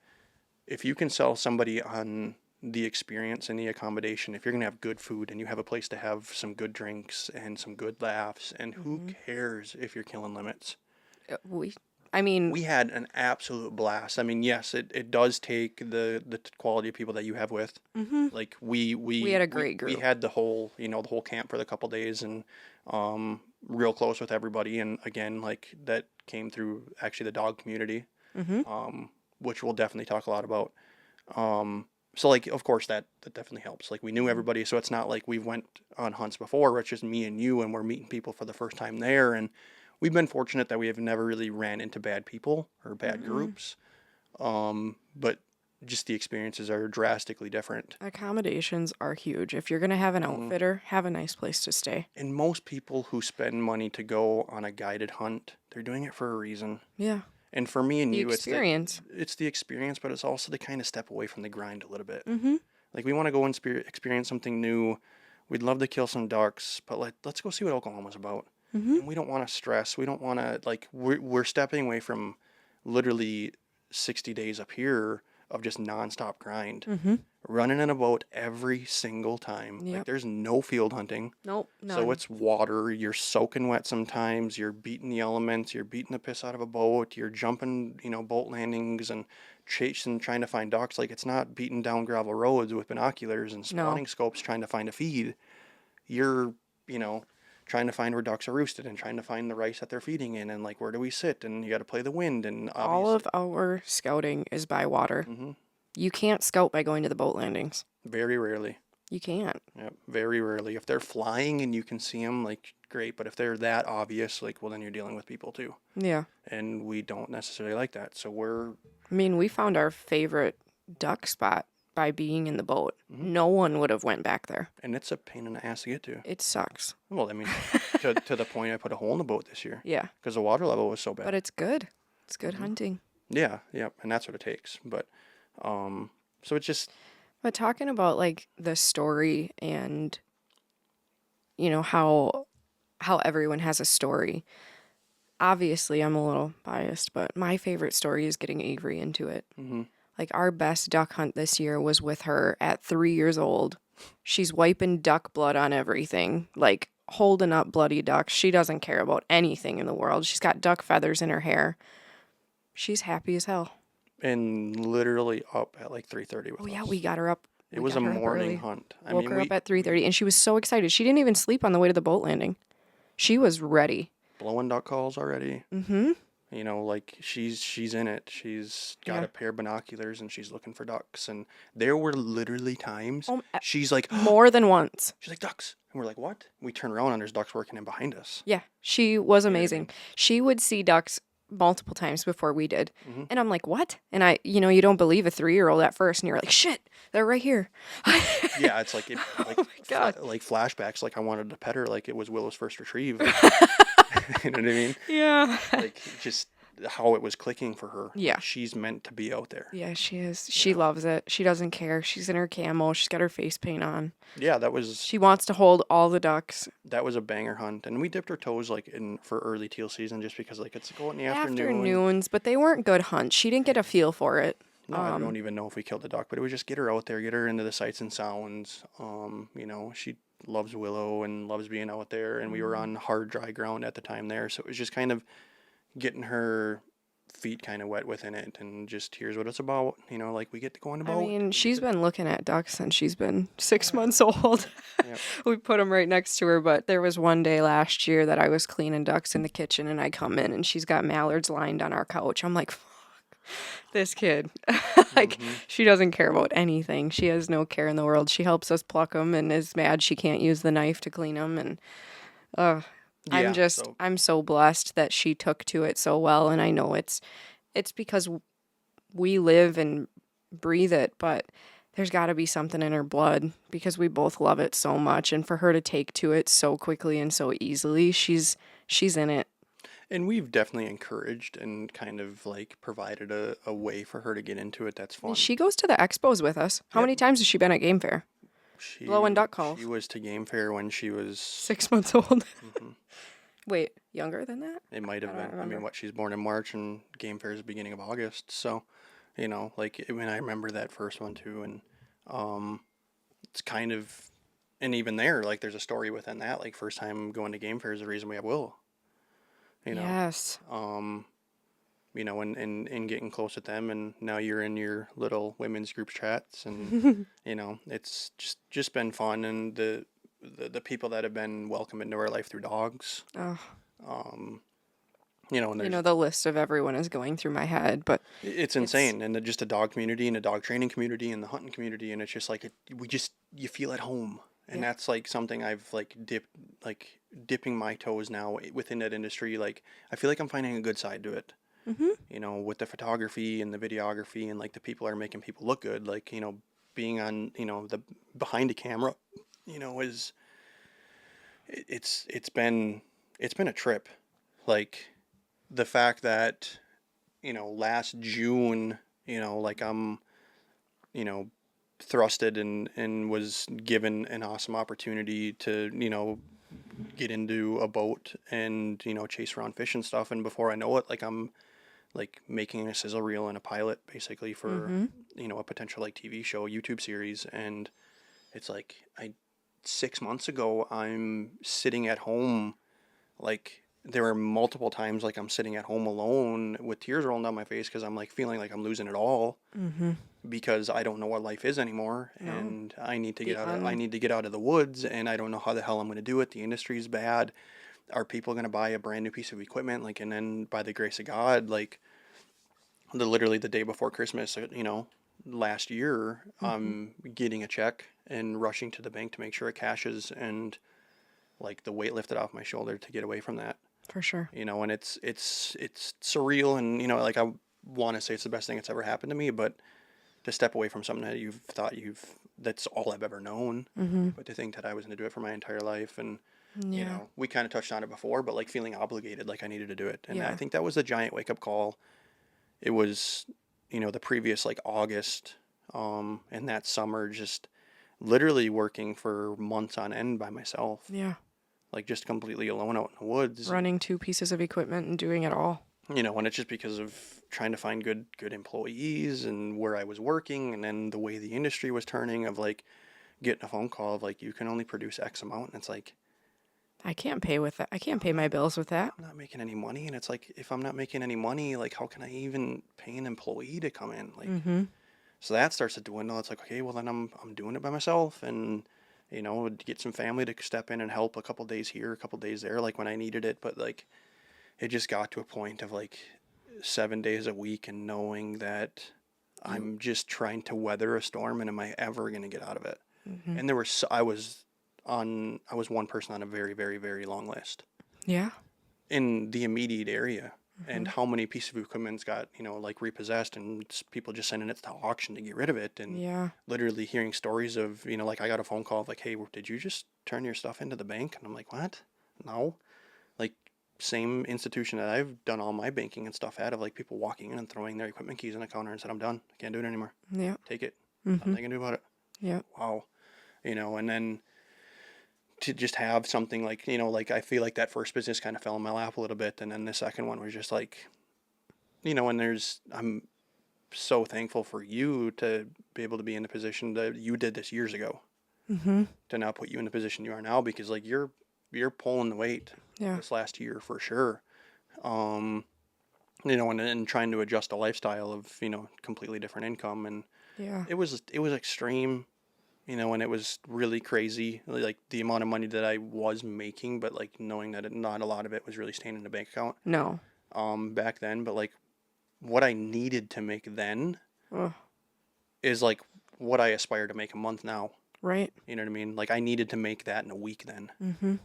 if you can sell somebody on the experience and the accommodation, if you're gonna have good food and you have a place to have some good drinks and some good laughs, and who Hmm. cares if you're killing limits? We, I mean, We had an absolute blast. I mean, yes, it does take the quality of people that you have with. hmm Like we had a great we group. had the whole camp for the couple days and real close with everybody. And again, like that came through actually the dog community, Hmm. which we'll definitely talk a lot about. So like of course that definitely helps. Like we knew Hmm. everybody, so it's not like we went on hunts before where it's just me and you and we're meeting people for the first time there. And we've been fortunate that we have never really ran into bad people or bad Hmm. groups. But just the experiences are drastically different. Accommodations are huge. If you're gonna have an Hmm. outfitter, have a nice place to stay. And most people who spend money to go on a guided hunt, they're doing it for a reason. Yeah. And for me and The you, experience. it's the experience, but it's also to kind of step away from the grind a little bit. Hmm. Like we want to go and experience something new. We'd love to kill some ducks, but let's go see what Oklahoma's about. Hmm. And we don't want to stress. We don't want to like we're stepping away from literally 60 days up here of just nonstop grind. Hmm. Running in a boat every single time. Like Yep. there's no field hunting. Nope. So None. it's water, you're soaking wet sometimes, you're beating the elements, you're beating the piss out of a boat, you're jumping, boat landings and chasing, trying to find ducks. Like it's not beating down gravel roads with binoculars and No. spotting scopes trying to find a feed. You're, you know, trying to find where ducks are roosted and trying to find the rice that they're feeding in and like where do we sit and you got to play the wind and All obviously of our scouting is by water. hmm You can't scout by going to the boat landings. very rarely. You can't. Yep, very rarely. If they're flying and you can see them, like great. But if they're that obvious, like well, then you're dealing with people too, Yeah. and we don't necessarily like that. So we're I mean, we found our favorite duck spot by being in the boat. Mhm. No one would have went back there. and it's a pain in the ass to get to. It sucks. Well, I mean, to the point I put a hole in the boat this year Yeah. because the water level was so bad. But it's good. It's good hunting. Yeah, yep, and that's what it takes. But so it's just But talking about like the story and you know how everyone has a story. Obviously, I'm a little biased, but my favorite story is getting Avery into it. mhm. Like our best duck hunt this year was with her at 3 years old. She's wiping duck blood on everything, like holding up bloody ducks. She doesn't care about anything in the world. She's got duck feathers in her hair. She's happy as hell. And literally up at like 3:30 with Oh yeah, us. we got her up. It we was got a her up morning early. hunt. Woke her up at 3:30 and she was so excited. She didn't even sleep on the way to the boat landing. She was ready. blowing duck calls already. Mm-hmm. You know, like she's in it. She's got Yeah. a pair of binoculars and she's looking for ducks. And there were literally times Oh, she's like, more than once. she's like ducks, and we're like, what? We turn around and there's ducks working in behind us. Yeah, she was You know what I amazing. mean? She would see ducks multiple times before we did. Mhm. And I'm like, what? And you don't believe a 3-year-old at first. And you're like, shit, they're right here. Yeah, it's like like Oh my God. like flashbacks. Like I wanted to pet her like it was Willow's first retrieve. You know what I mean? Yeah. Like just how it was clicking for her. Yeah. Like, she's meant to be out there. Yeah, she is. She loves it. She doesn't care. She's in her camo. She's got her face paint on. Yeah, that was She wants to hold all the ducks. a banger hunt, and we dipped our toes like in for early teal season just because like it's go in the afternoon. Afternoons, but they weren't good hunts. She didn't get a feel for it. No, I don't even know if we killed the duck, but it was just get her out there, get her into the sights and sounds. You know, she loves Willow and loves being out there, and we were on hard, dry ground at the time there, so it was just kind of getting her feet kind of wet within it, and just here's what it's about. You know, like we get to go on the boat. I mean, she's been looking at ducks since she's been 6 months old. Yep. We put them right next to her, but there was one day last year that I was cleaning ducks in the kitchen and I come in and she's got mallards lined on our couch. I'm like, fuck, this kid. Like, she doesn't care about anything. She has no care in the world. She helps us pluck them and is mad she can't use the knife to clean them. And Yeah, I'm so blessed that she took to it so well. And I know it's because we live and breathe it, but there's got to be something in her blood because we both love it so much. And for her to take to it so quickly and so easily, she's in it. And we've definitely encouraged and kind of like provided a way for her to get into it. That's fun. She goes to the expos with us. How many times has she been at Game Fair? blowing duck calls. She was to Game Fair when she was 6 months old. Wait, younger than that? It might have I don't been. I mean, remember. she's born in March and Game Fair is the beginning of August. So, you know, like, I mean, I remember that first one too. And it's kind of, and even there, like, there's a story within that. Like, first time going to Game Fair is the reason we have Willow. You know, Yes. you know, and getting close with them. And now you're in your little women's group chats. And, you know, it's just been fun. And the people that have been welcomed into our life through dogs. Oh, You know, and there's, the list of everyone is going through my head, but it's insane. And just the dog community and the dog training community and the hunting community. And it's just like, you feel at home. And Yeah. that's like something I've dipping my toes now within that industry. Like, I feel like I'm finding a good side to it. You know, with the photography and the videography and like the people are making people look good. Like, you know, being on, you know, the behind the camera, you know, it's been a trip. Like, the fact that, you know, last June, you know, like I'm, you know, thrusted and was given an awesome opportunity to, you know, get into a boat and, you know, chase around fish and stuff. And before I know it, like I'm like making a sizzle reel and a pilot basically for, you know, a potential like TV show, YouTube series. And it's like 6 months ago, I'm sitting at home, like there were multiple times like I'm sitting at home alone with tears rolling down my face because I'm like feeling like I'm losing it all Mm-hmm. because I don't know what life is anymore, No. and I need to The get I need to get out of the woods, and I don't know how the hell I'm going to do it. The industry's bad. Are people going to buy a brand new piece of equipment? Like, and then by the grace of God, like literally the day before Christmas, last year, Mm-hmm. I'm getting a check and rushing to the bank to make sure it cashes, and like the weight lifted off my shoulder to get away from that. For sure. And it's surreal, and like I want to say it's the best thing that's ever happened to me, but to step away from something that you've thought that's all I've ever known, Mm-hmm. but to think that I was going to do it for my entire life, and Yeah. we kind of touched on it before, but like feeling obligated, like I needed to do it, and I Yeah. think that was a giant wake up call. It was, the previous like August, and that summer, just literally working for months on end by myself, Yeah. like just completely alone out in the woods. Running 2 pieces of equipment and doing it all. And it's just because of trying to find good employees and where I was working, and then the way the industry was turning, of like getting a phone call of like you can only produce X amount, and it's like I can't pay with that. I can't I'm pay my not bills with that. I'm not making any money, and it's like if I'm not making any money, like how can I even pay an employee to come in? Like, Mm-hmm. so that starts to dwindle. It's like, okay, well then I'm doing it by myself, and get some family to step in and help a couple days here, a couple days there, like when I needed it. But like it just got to a point of like 7 days a week and knowing that You. I'm just trying to weather a storm, and am I ever going to get out of it? Mm-hmm. And I was one person on a very, very, very long list Yeah. in the immediate area. Mm-hmm. And how many pieces of equipment's got, like repossessed, and people just sending it to auction to get rid of it. And Yeah. literally hearing stories of, like I got a phone call of like, hey, did you just turn your stuff into the bank? And I'm like, what? No. Like, same institution that I've done all my banking and stuff at, of like people walking in and throwing their equipment keys in a counter and said, I'm done. I can't do it anymore. Yeah. Take it. Mm-hmm. Nothing I can do about it. Yeah. Wow. And then to just have something like, like I feel like that first business kind of fell in my lap a little bit. And then the second one was just like, and I'm so thankful for you to be able to be in the position that you did this years ago, Mm-hmm. to now put you in the position you are now, because like you're pulling the weight Yeah. this last year for sure. Um, and trying to adjust a lifestyle of, completely different income. And Yeah. it was extreme, and it was really crazy, like the amount of money that I was making, but like knowing that not a lot of it was really staying in the bank account, No. back then. But like what I needed to make then Oh, is like what I aspire to make a month now. right. You know what I mean? Like I needed to make that in a week then, Mm-hmm.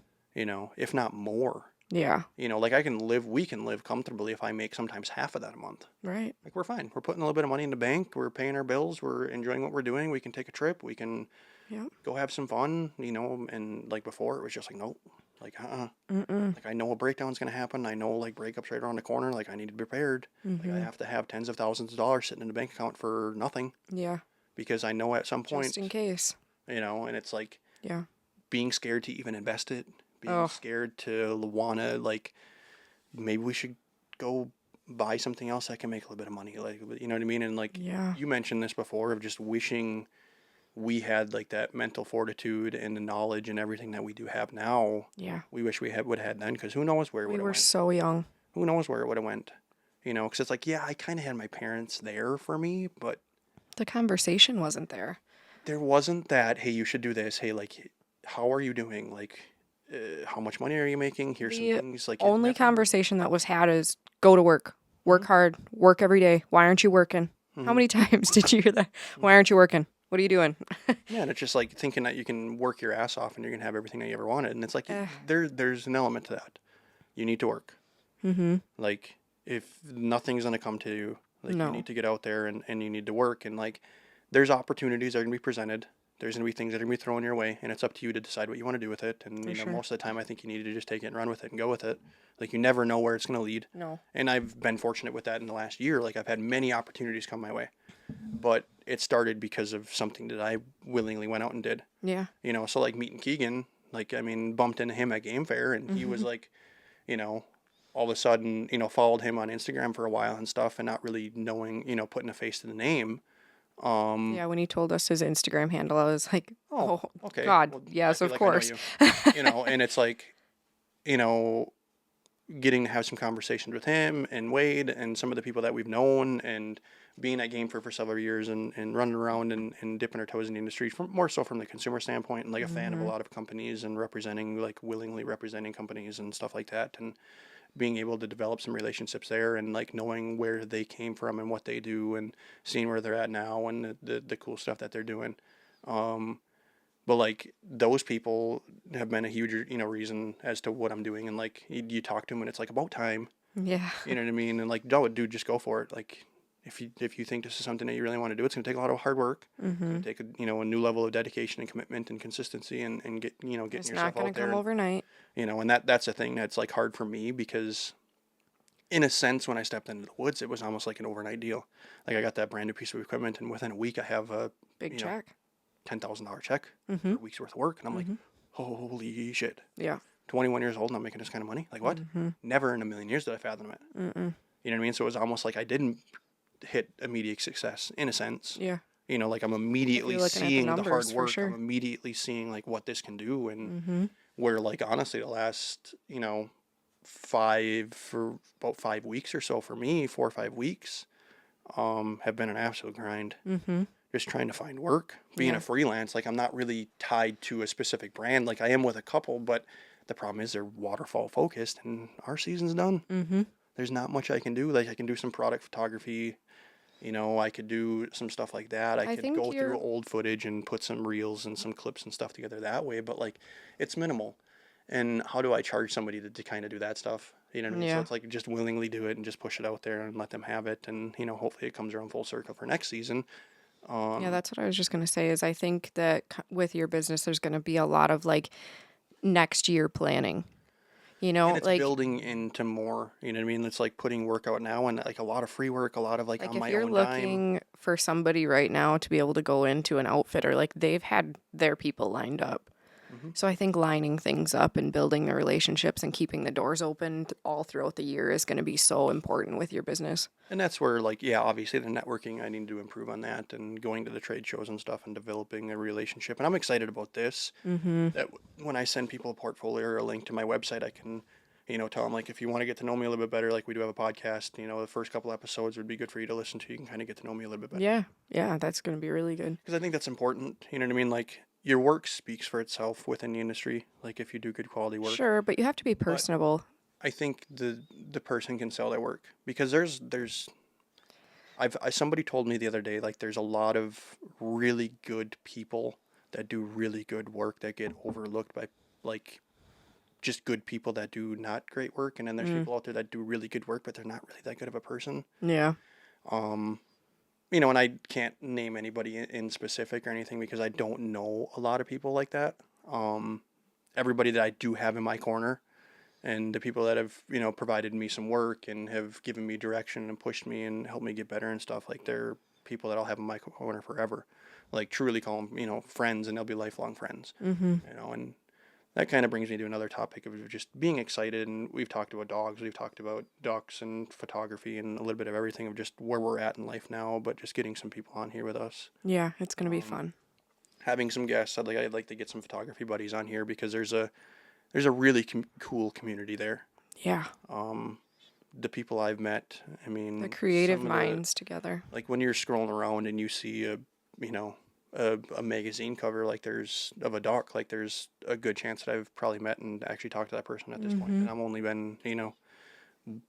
if not more. Yeah. Like we can live comfortably if I make sometimes half of that a month. Right. Like we're fine. We're putting a little bit of money in the bank. We're paying our bills. We're enjoying what we're doing. We can take a trip. We can Yeah. go have some fun, and like before it was just like, nope, like, Mm-mm. like I know a breakdown's going to happen. I know like breakups right around the corner. Like I need to be prepared. Like I Mm-hmm. have to have tens of thousands of dollars sitting in the bank account for nothing, Yeah. because I know at some point, Just in case. and it's like Yeah. being scared to even invest it, being Oh. scared to wanna, like, maybe we should go buy something else that can make a little bit of money. Like, you know what I mean? And like Yeah. you mentioned this before, of just wishing we had like that mental fortitude and the knowledge and everything that we do have now. Yeah. We wish would have had then, because who knows where it We would have were went. so young. Who knows where it would have went. Because it's like, yeah, I kind of had my parents there for me, but The conversation wasn't there. there wasn't that, hey, you should do this. Hey, like, how are you doing? Like, how much money are you making? Here's some The things. Like, it only never. conversation that was had is go to work hard, work every day. Why aren't you working? How Mhm. many times did you hear that? Why aren't you working? What are you doing? Yeah, and it's just like thinking that you can work your ass off and you're gonna have everything that you ever wanted, and it's like Eh. there's an element to that. You need to work. Mm-hmm. Like, if nothing's gonna come to you, like you No. need to get out there, and you need to work, and like there's opportunities that are gonna be presented. There's gonna be things that are gonna be thrown your way, and it's up to you to decide what you want to do with it. And For sure. most of the time, I think you need to just take it and run with it and go with it. Like, you never know where it's gonna lead. No. And I've been fortunate with that in the last year. Like, I've had many opportunities come my way, but it started because of something that I willingly went out and did. Yeah. So like meeting Keegan, like, I mean, bumped into him at Game Fair, and he was like, all of a sudden, followed him on Instagram for a while and stuff, and not really knowing, putting a face to the name. Yeah, when he told us his Instagram handle, I was like, oh, Okay. God, Well, I yes, feel of like I know course. you. And it's like, getting to have some conversations with him and Wade and some of the people that we've known, and being at Game for several years, and running around and dipping our toes in the industry, from more so from the consumer standpoint, and like a fan of a lot of companies and representing, like willingly representing companies and stuff like that, and being able to develop some relationships there, and like knowing where they came from and what they do, and seeing where they're at now, and the cool stuff that they're doing. But like those people have been a huge, reason as to what I'm doing. And like you talk to them and it's like about time, Yeah. you know what I mean? And like, no, dude, just go for it. Like if you think this is something that you really want to do, it's going to take a lot of hard work. It's going to take a new level of dedication and commitment and consistency, and getting It's yourself not going out to there. come overnight. And that's a thing that's like hard for me, because in a sense, when I stepped into the woods, it was almost like an overnight deal. Like I got that brand new piece of equipment, and within a week I have a Big you know check. $10,000 check for a week's worth of work, and I'm like, holy shit! Yeah. 21 years old and I'm making this kind of money? Like what? Never in a million years did I fathom it. You know what I mean? So it was almost like I didn't hit immediate success in a sense. Yeah. Like I'm If immediately you're looking at the seeing the hard numbers, for work. I'm sure. immediately seeing like what this can do, and where like honestly the last, for about 5 weeks or so for me, 4 or 5 weeks, have been an absolute grind. Just trying to find work, being Yeah. a freelance. Like I'm not really tied to a specific brand. Like I am with a couple, but the problem is they're waterfall focused, and our season's done. There's not much I can do. Like I can do some product photography. I could do some stuff like that. I I could think go through you're old footage and put some reels and some clips and stuff together that way, but like it's minimal. And how do I charge somebody to kind of do that stuff? You know what I mean? So Yeah. it's like just willingly do it and just push it out there and let them have it. And, hopefully it comes around full circle for next season. Yeah, that's what I was just going to say is I think that with your business there's going to be a lot of like next year planning. And it's Like building into more, you know what I mean? It's like putting work out now, and like a lot of free work, a lot of like on if my you're own dime. looking for somebody right now to be able to go into an outfitter, like they've had their people lined up. So I think lining things up and building the relationships and keeping the doors open all throughout the year is going to be so important with your business. And that's where, like, yeah, obviously the networking, I need to improve on that, and going to the trade shows and stuff and developing a relationship. And I'm excited about this. That when I send people a portfolio or a link to my website, I can, tell them, like, if you want to get to know me a little bit better, like we do have a podcast, the first couple episodes would be good for you to listen to. You can kind of get to know me a little bit better. Yeah. Yeah, that's going to be really good. Because I think that's important. You know what I mean? Like, your work speaks for itself within the industry. Like, if you do good quality work. Sure, but you have to be personable. I think the person can sell their work, because somebody told me the other day, like there's a lot of really good people that do really good work that get overlooked by like just good people that do not great work, and then there's people out there that do really good work but they're not really that good of a person. Yeah. And I can't name anybody in specific or anything because I don't know a lot of people like that. Everybody that I do have in my corner, and the people that have provided me some work and have given me direction and pushed me and helped me get better and stuff, like they're people that I'll have in my corner forever, like truly call them friends, and they'll be lifelong friends. And that kind of brings me to another topic of just being excited. And we've talked about dogs, we've talked about ducks and photography and a little bit of everything of just where we're at in life now, but just getting some people on here with us, Yeah, it's going to be fun. having some guests. I'd like to get some photography buddies on here, because there's a really cool community there. Yeah. The people I've met, I mean, The creative minds together. like when you're scrolling around and you see a magazine cover, like there's of a doc, like there's a good chance that I've probably met and actually talked to that person at this point. And I've only been,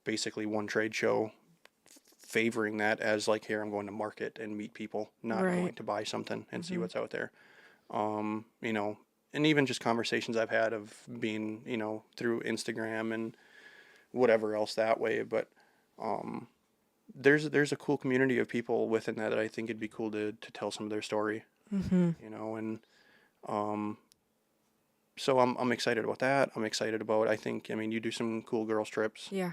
basically one trade show favoring that as like, here, I'm going to market and meet people, not Right. going to buy something and see what's out there. And even just conversations I've had of being, through Instagram and whatever else that way. But there's a cool community of people within that I think it'd be cool to tell some of their story. And so I'm excited about that. I'm excited about, you do some cool girls trips. Yeah.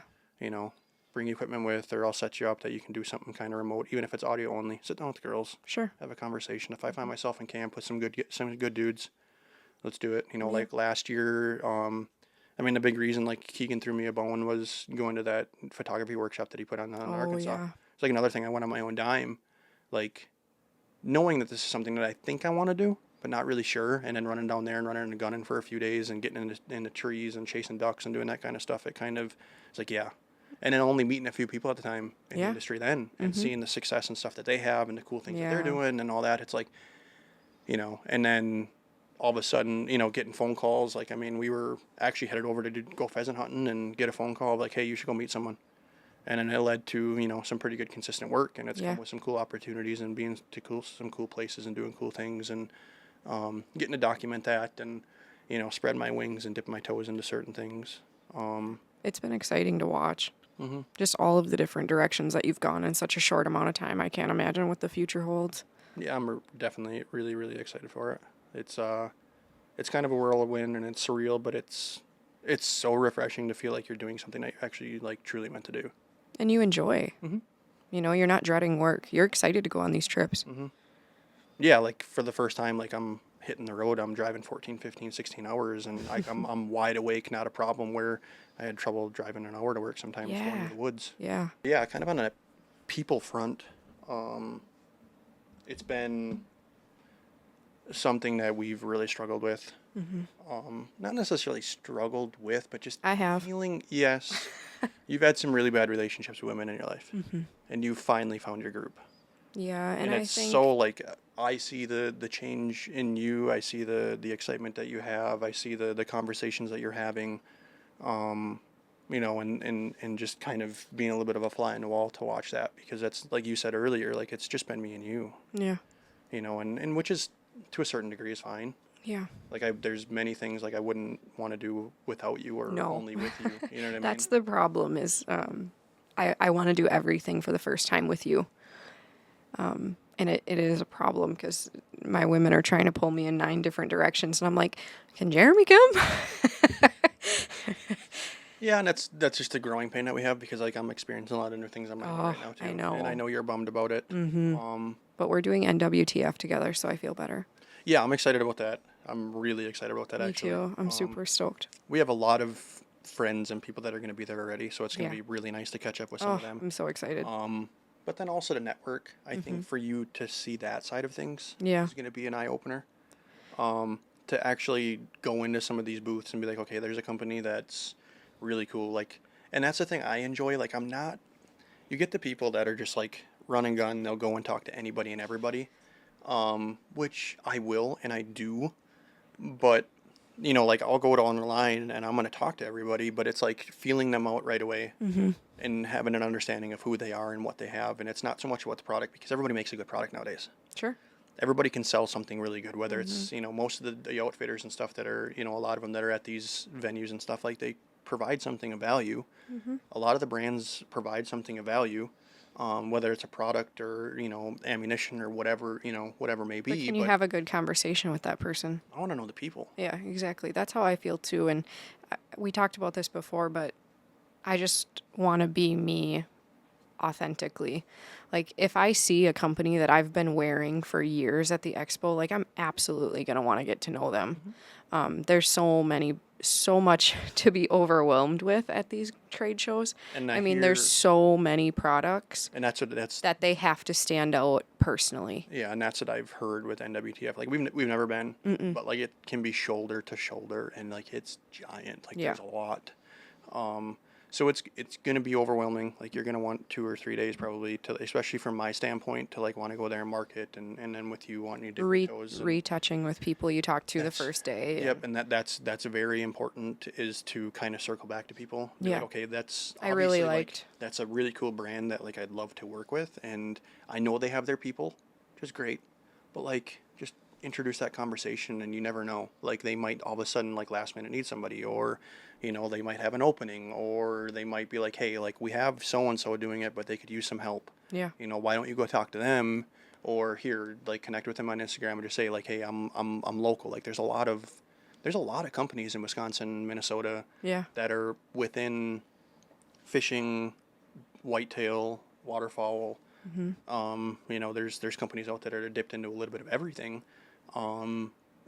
Bring equipment with, or I'll set you up that you can do something kind of remote, even if it's audio only. Sit down with the girls, Sure. have a conversation. If I find myself in camp with some good dudes, let's do it. Like last year, the big reason like Keegan threw me a bone was going to that photography workshop that he put on in Arkansas. Yeah. It's like another thing I went on my own dime, like knowing that this is something that I think I want to do. but not really sure. And then running down there and running and gunning for a few days and getting into trees and chasing ducks and doing that kind of stuff, it kind of, it's like, yeah. And then only meeting a few people at the time in the industry then, and seeing the success and stuff that they have and the cool things that they're doing and all that. It's like, and then all of a sudden, getting phone calls. Like, I mean, we were actually headed over to go pheasant hunting and get a phone call like, hey, you should go meet someone. And then it led to, some pretty good consistent work, and it's come with some cool opportunities and being to some cool places and doing cool things and getting to document that and, spread my wings and dip my toes into certain things. It's been exciting to watch. Just all of the different directions that you've gone in such a short amount of time. I can't imagine what the future holds. Yeah, I'm definitely really, really excited for it. It's kind of a whirlwind and it's surreal, but it's so refreshing to feel like you're doing something that you actually like truly meant to do. And you enjoy. You're not dreading work. You're excited to go on these trips. Yeah, like for the first time, like I'm hitting the road, I'm driving 14, 15, 16 hours, and like I'm wide awake, not a problem, where I had trouble driving an hour to work sometimes going to the woods. Yeah. Yeah, kind of on a people front, it's been something that we've really struggled with. Not necessarily struggled with, but just I have. feeling, yes, you've had some really bad relationships with women in your life, and you finally found your group. Yeah, And it's so like, I see the change in you. I see the excitement that you have. I see the conversations that you're having, and just kind of being a little bit of a fly in the wall to watch that, because that's, like you said earlier, like it's just been me and you. Yeah. And which is to a certain degree is fine. Yeah. Like there's many things like I wouldn't want to do without you or only with you. You know what I mean? That's the problem is, I want to do everything for the first time with you. And it is a problem because my women are trying to pull me in 9 different directions, and I'm like, can Jeremy come? Yeah, and that's just a growing pain that we have, because like I'm experiencing a lot of new things on my own right now too. I know. And I know you're bummed about it. But we're doing NWTF together, so I feel better. Yeah, I'm excited about that. I'm really excited about that, Me actually. too. I'm super stoked. We have a lot of friends and people that are going to be there already, so it's going to be really nice to catch up with some of them. I'm so excited. But then also to network. I think for you to see that side of things is going to be an eye-opener. To actually go into some of these booths and be like, okay, there's a company that's really cool. Like, and that's the thing I enjoy. Like, you get the people that are just like run and gun. They'll go and talk to anybody and everybody, which I will and I do. But, like I'll go online and I'm going to talk to everybody, but it's like feeling them out right away and having an understanding of who they are and what they have. And it's not so much about the product, because everybody makes a good product nowadays. Sure. Everybody can sell something really good, whether it's, most of the outfitters and stuff that are, a lot of them that are at these venues and stuff, like they provide something of value. A lot of the brands provide something of value, whether it's a product or, ammunition or whatever, whatever may be. But can you have a good conversation with that person? I want to know the people. Yeah, exactly. That's how I feel too. And we talked about this before, but I just want to be me authentically. Like, if I see a company that I've been wearing for years at the expo, like, I'm absolutely going to want to get to know them. There's so much to be overwhelmed with at these trade shows. And I mean, there's so many products. And that's that they have to stand out personally. Yeah, and that's what I've heard with NWTF. Like, we've never been, but like it can be shoulder to shoulder, and like it's giant. Like there's a lot. So it's going to be overwhelming. Like, you're going to want 2 or 3 days probably, to, especially from my standpoint, to like want to go there and market, and then with you wanting to dip your toes. Retouching with people you talked to the first day. Yep, and that's very important, is to kind of circle back to people. Be like, okay, that's I really liked. That's a really cool brand that like I'd love to work with, and I know they have their people, which is great, but like just introduce that conversation, and you never know. Like, they might all of a sudden like last minute need somebody, or they might have an opening, or they might be like, hey, like we have so and so doing it, but they could use some help. Yeah. Why don't you go talk to them, or here, like connect with them on Instagram and just say like, hey, I'm local. Like, there's a lot of companies in Wisconsin, Minnesota, that are within fishing, whitetail, waterfowl. There's companies out there that are dipped into a little bit of everything.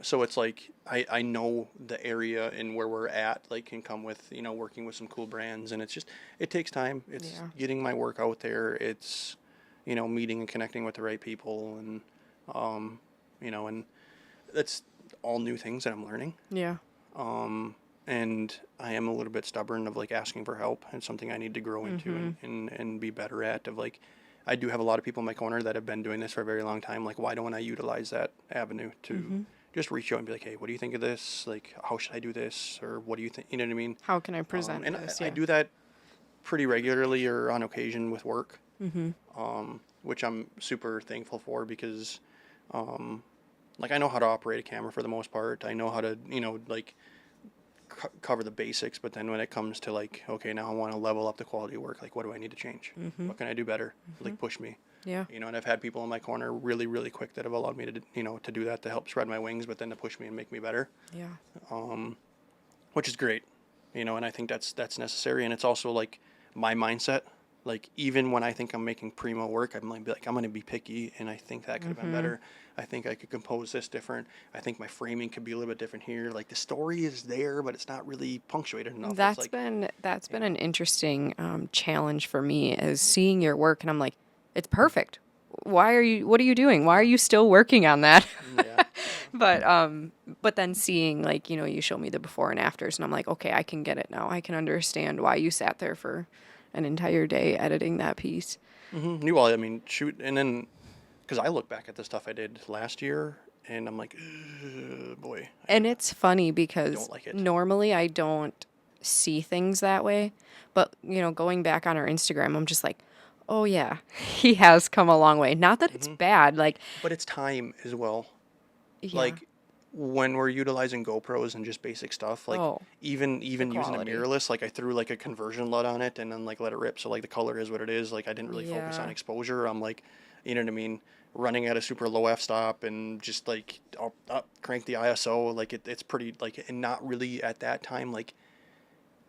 So it's like, I know the area and where we're at, like, can come with, working with some cool brands, and it's just, it takes time. It's getting my work out there. It's, meeting and connecting with the right people, and, and that's all new things that I'm learning. Yeah. And I am a little bit stubborn of like asking for help. It's something I need to grow into Mm-hmm. and be better at. Of like, I do have a lot of people in my corner that have been doing this for a very long time. Like, why don't I utilize that avenue to Mm-hmm. just reach out and be like, hey, what do you think of this? Like, how should I do this? Or what do you think? You know what I mean? How can I present And this? I Yeah. do that pretty regularly or on occasion with work, Mm-hmm. which I'm super thankful for because, like, I know how to operate a camera for the most part. I know how to, like, cover the basics, but then when it comes to like, okay, now I want to level up the quality of work, like what do I need to change? Mm-hmm. What can I do better? Mm-hmm. Like push me, Yeah. and I've had people in my corner really, really quick that have allowed me to, to do that, to help spread my wings, but then to push me and make me better, Yeah. which is great, and I think that's necessary. And it's also like my mindset. Like even when I think I'm making primo work, I'm going to be picky, and I think that could have been Mm-hmm. better. I think I could compose this different. I think my framing could be a little bit different here. Like the story is there, but it's not really punctuated enough. It's That's like, been an interesting challenge for me is seeing your work, and I'm like, it's perfect. What are you doing? Why are you still working on that? yeah, But then seeing like, you show me the before and afters, and I'm like, okay, I can get it now. I can understand why you sat there for an entire day editing that piece. well, I mean, shoot, and then because I look back at the stuff I did last year, and I'm like, boy, And it's funny I because don't like it. normally I don't see things that way. But, going back on our Instagram, I'm just like, oh yeah, he has come a long way. Not that it's bad. Like, But it's time as well. yeah. Like when we're utilizing GoPros and just basic stuff, like Oh, the even using a quality. mirrorless, like I threw like a conversion LUT on it and then like let it rip, so like the color is what it is. Like I didn't really focus on Yeah. exposure. I'm like, you know what I mean, running at a super low f-stop and just like up crank the ISO, like it's pretty like, and not really at that time like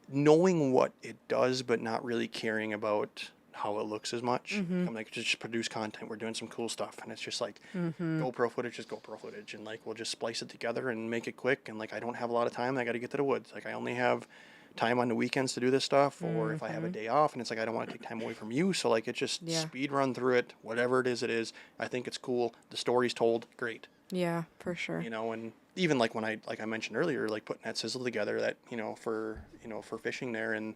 knowing what it does, but not really caring about how it looks as much. Mm-hmm. I'm like, just produce content. We're doing some cool stuff, and it's just like Mm-hmm. GoPro footage is GoPro footage, and like we'll just splice it together and make it quick. And like I don't have a lot of time. I got to get to the woods. Like I only have time on the weekends to do this stuff, or if I have a Mm-hmm. day off, and it's like I don't want to take time away from you. So like it's just Yeah. speed run through it. Whatever it is, it is. I think it's cool. The story's told. Great. Yeah, for sure. And even like when like I mentioned earlier, like putting that sizzle together, that for fishing there, and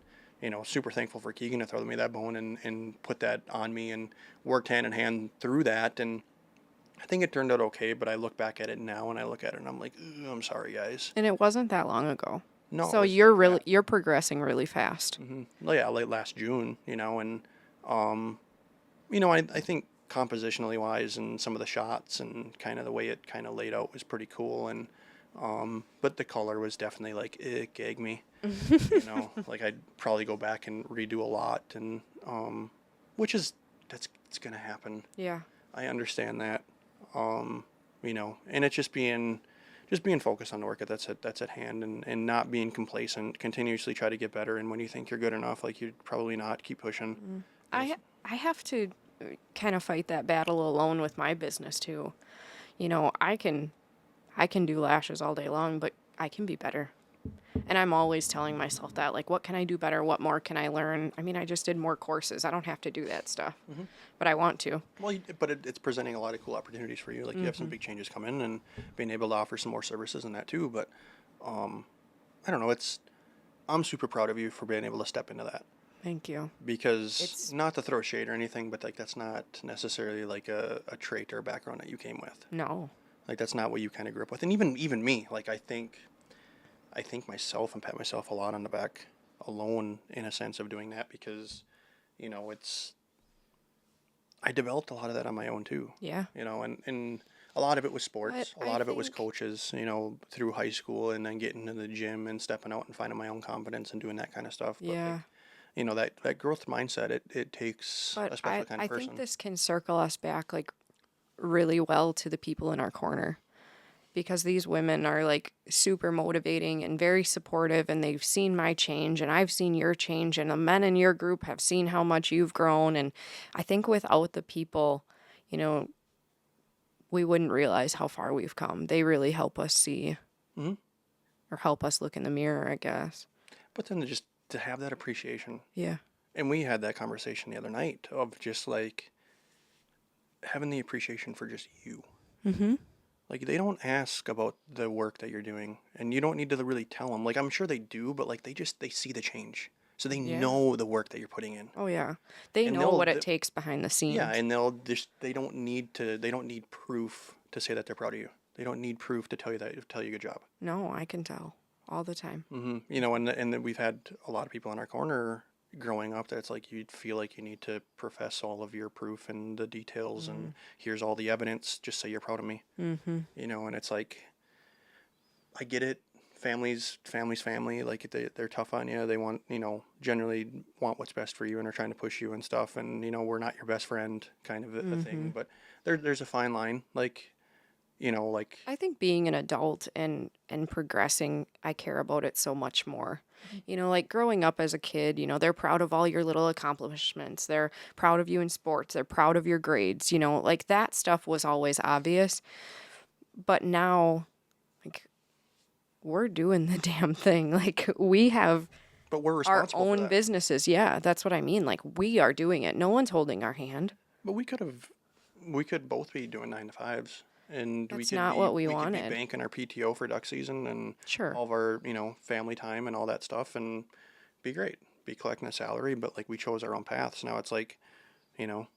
super thankful for Keegan to throw me that bone and put that on me, and worked hand in hand through that, and I think it turned out okay. But I look back at it now and I look at it and I'm like, I'm sorry guys. And it wasn't that long ago. No, So it's like that. you're progressing really fast. Well, yeah, late last June, and um, I think compositionally wise and some of the shots and kind of the way it kind of laid out was pretty cool, and but the color was definitely like it gagged me. Like I'd probably go back and redo a lot, and which is that's it's gonna happen. Yeah. I understand that. um, and it's just being focused on the work that's at hand, and not being complacent, continuously try to get better, and when you think you're good enough, like you're probably not, keep pushing. Yes. I have to kind of fight that battle alone with my business too. I can do lashes all day long, but I can be better. And I'm always telling myself that, like, what can I do better? What more can I learn? I mean, I just did more courses. I don't have to do that stuff, but I want to. Well, but it's presenting a lot of cool opportunities for you. Like you have some big changes coming, and being able to offer some more services in that too. But I don't know. I'm super proud of you for being able to step into that, Thank you. because It's not to throw shade or anything, but like that's not necessarily like a trait or a background that you came with. no. Like that's not what you kind of grew up with. And even me, like I think myself and pat myself a lot on the back alone in a sense of doing that, because it's I developed a lot of that on my own too. Yeah. And a lot of it was sports. But A lot I of it was think coaches, through high school, and then getting to the gym and stepping out and finding my own confidence and doing that kind of stuff. But yeah. like, that growth mindset, it takes But a special kind of I person. think this can circle us back like really well to the people in our corner, because these women are like super motivating and very supportive, and they've seen my change and I've seen your change, and the men in your group have seen how much you've grown. And I think without the people, you know, we wouldn't realize how far we've come. They really help us see, hmm or help us look in the mirror, I guess. But then to have that appreciation, Yeah. and we had that conversation the other night of just like having the appreciation for just you. Mm-hmm. Like they don't ask about the work that you're doing, and you don't need to really tell them. Like I'm sure they do, but like they see the change, so they Yeah. know the work that you're putting in, Oh yeah. They and know what it takes behind the yeah, scenes. and they don't need proof to say that they're proud of you. They don't need proof to tell you good job. No, I can tell all the time. You know, and we've had a lot of people in our corner growing up that's like you'd feel like you need to profess all of your proof and the details and here's all the evidence. Just say you're proud of me. Mm-hmm. You know, and it's like I get it. Families, family. Like they're tough on you. They want, generally want what's best for you and are trying to push you and stuff. And we're not your best friend, kind of a Mm-hmm. thing. But there's a fine line. Like, like I think being an adult and progressing, I care about it so much more. Like growing up as a kid, they're proud of all your little accomplishments. They're proud of you in sports. They're proud of your grades. Like that stuff was always obvious. But now, like, we're doing the damn thing. Like, we have but we're our responsible for own that. businesses. Yeah, that's what I mean. Like, we are doing it. No one's holding our hand. But we could both be doing 9 to 5s, and That's not what we we could be wanted. banking our PTO for duck season and Sure. all of our family time and all that stuff, and be great, be collecting a salary. But like we chose our own paths. Now it's like, you know,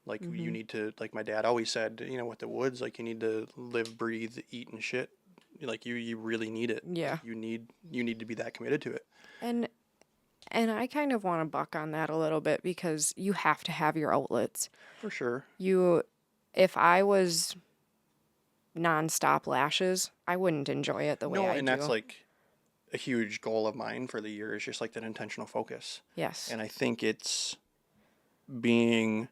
like you Mm-hmm. need to, like my dad always said, with the woods, like you need to live, breathe, eat, and shit. Like you really need it. Yeah. Like you need to be that committed to it. And And I kind of want to buck on that a little bit because you have to have your outlets. For sure. If I was nonstop lashes, I wouldn't enjoy it the way No, I and that's do. like a huge goal of mine for the year is just like that intentional focus. Yes. And I think it's being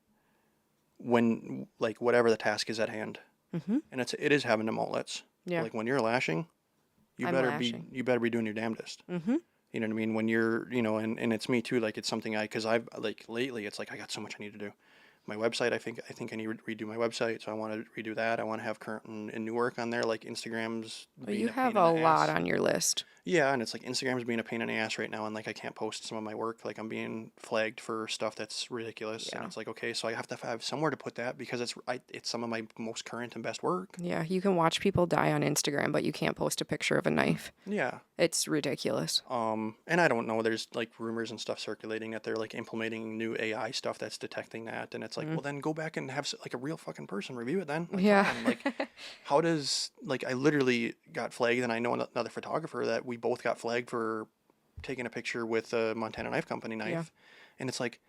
when like whatever the task is at hand. Mm-hmm. And it is having them outlets. Yeah. Like when you're lashing, I'm lashing. you better be doing your damnedest. Mm-hmm. You know what I mean? When you're, and it's me too, like it's something cuz I've like lately it's like I got so much I need to do. My website, I think I need to redo my website, so I want to redo that. I want to have current and new work on there, like Instagram's Well, being you a have pain in a the lot ass. on your list. Yeah, and it's like Instagram's being a pain in the ass right now, and like I can't post some of my work. Like I'm being flagged for stuff that's ridiculous, and Yeah. it's like okay, so I have to have somewhere to put that because it's some of my most current and best work. Yeah, you can watch people die on Instagram, but you can't post a picture of a knife. Yeah. It's ridiculous. And I don't know. There's like rumors and stuff circulating that they're like implementing new AI stuff that's detecting that, and it's like, well, then go back and have like a real fucking person review it. Then, like, come Yeah. on, like, how does like I literally got flagged, and I know another photographer that we both got flagged for taking a picture with a Montana Knife Company knife, Yeah. and it's like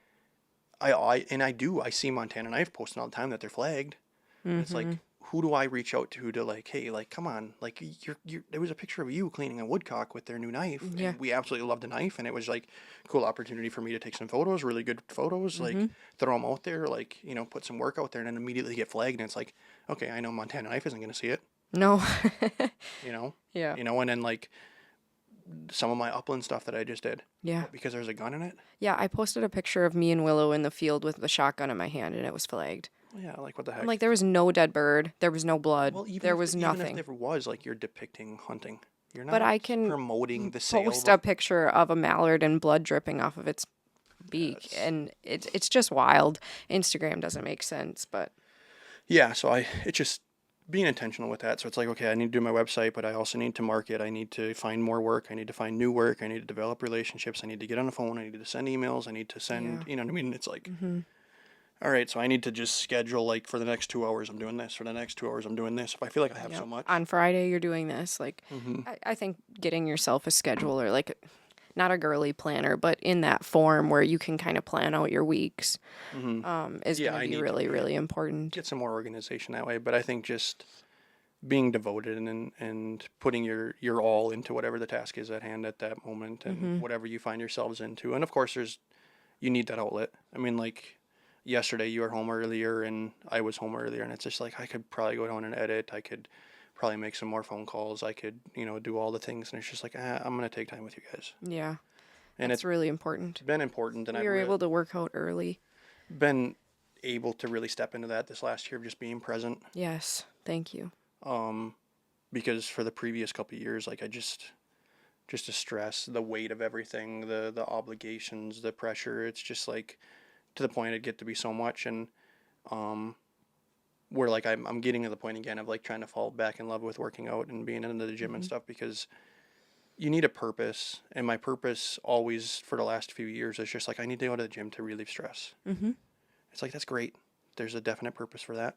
I see Montana Knife posting all the time that they're flagged, and it's Mm-hmm. like who do I reach out to like, hey, like come on, like there was a picture of you cleaning a woodcock with their new knife, Yeah. and we absolutely loved the knife, and it was like cool opportunity for me to take some photos, really good photos, like Mm-hmm. throw them out there, like put some work out there, and then immediately get flagged, and it's like, okay, I know Montana Knife isn't gonna see it, No. you know, Yeah. and then like some of my upland stuff that I just did, Yeah. because there's a gun in it. Yeah, I posted a picture of me and Willow in the field with the shotgun in my hand and it was flagged. Yeah, like what the heck? I'm like, there was no dead bird. There was no blood. Well, There was even if nothing. there was, like you're depicting hunting. You're But not I can promoting the sale. post a picture of a mallard and blood dripping off of its beak. Yes. And it's just wild. Instagram doesn't make sense, but Yeah, so it's just being intentional with that. So it's like, okay, I need to do my website, but I also need to market. I need to find more work. I need to find new work. I need to develop relationships. I need to get on the phone. I need to send emails. I need to send, yeah. you know what I mean? It's like, Mm-hmm. all right, so I need to just schedule like for the next 2 hours I'm doing this. For the next 2 hours I'm doing this. If I feel like I have Yep. so much. On Friday, you're doing this. Like, Hmm. I think getting yourself a schedule or like not a girly planner, but in that form where you can kind of plan out your weeks Hmm. is Yeah, going I to be need to really, really important. get some more organization that way. But I think just being devoted and putting your all into whatever the task is at hand at that moment and Mm-hmm. whatever you find yourselves into. And of course, you need that outlet. I mean, like yesterday you were home earlier and I was home earlier, and it's just like I could probably go down and edit. I could probably make some more phone calls. I could do all the things, and it's just like I'm gonna take time with you guys, Yeah, and that's it's really important. been important, and We I've were able to work out early. been able to really step into that this last year of just being present. Yes, thank you. Um, because for the previous couple of years, like I just the stress, the weight of everything, the obligations, the pressure. It's just like to the point it'd get to be so much, and um, where like I'm getting to the point again of like trying to fall back in love with working out and being into the gym and Mm-hmm. stuff, because you need a purpose. And my purpose always for the last few years is just like, I need to go to the gym to relieve stress. Mm-hmm. It's like, that's great. There's a definite purpose for that.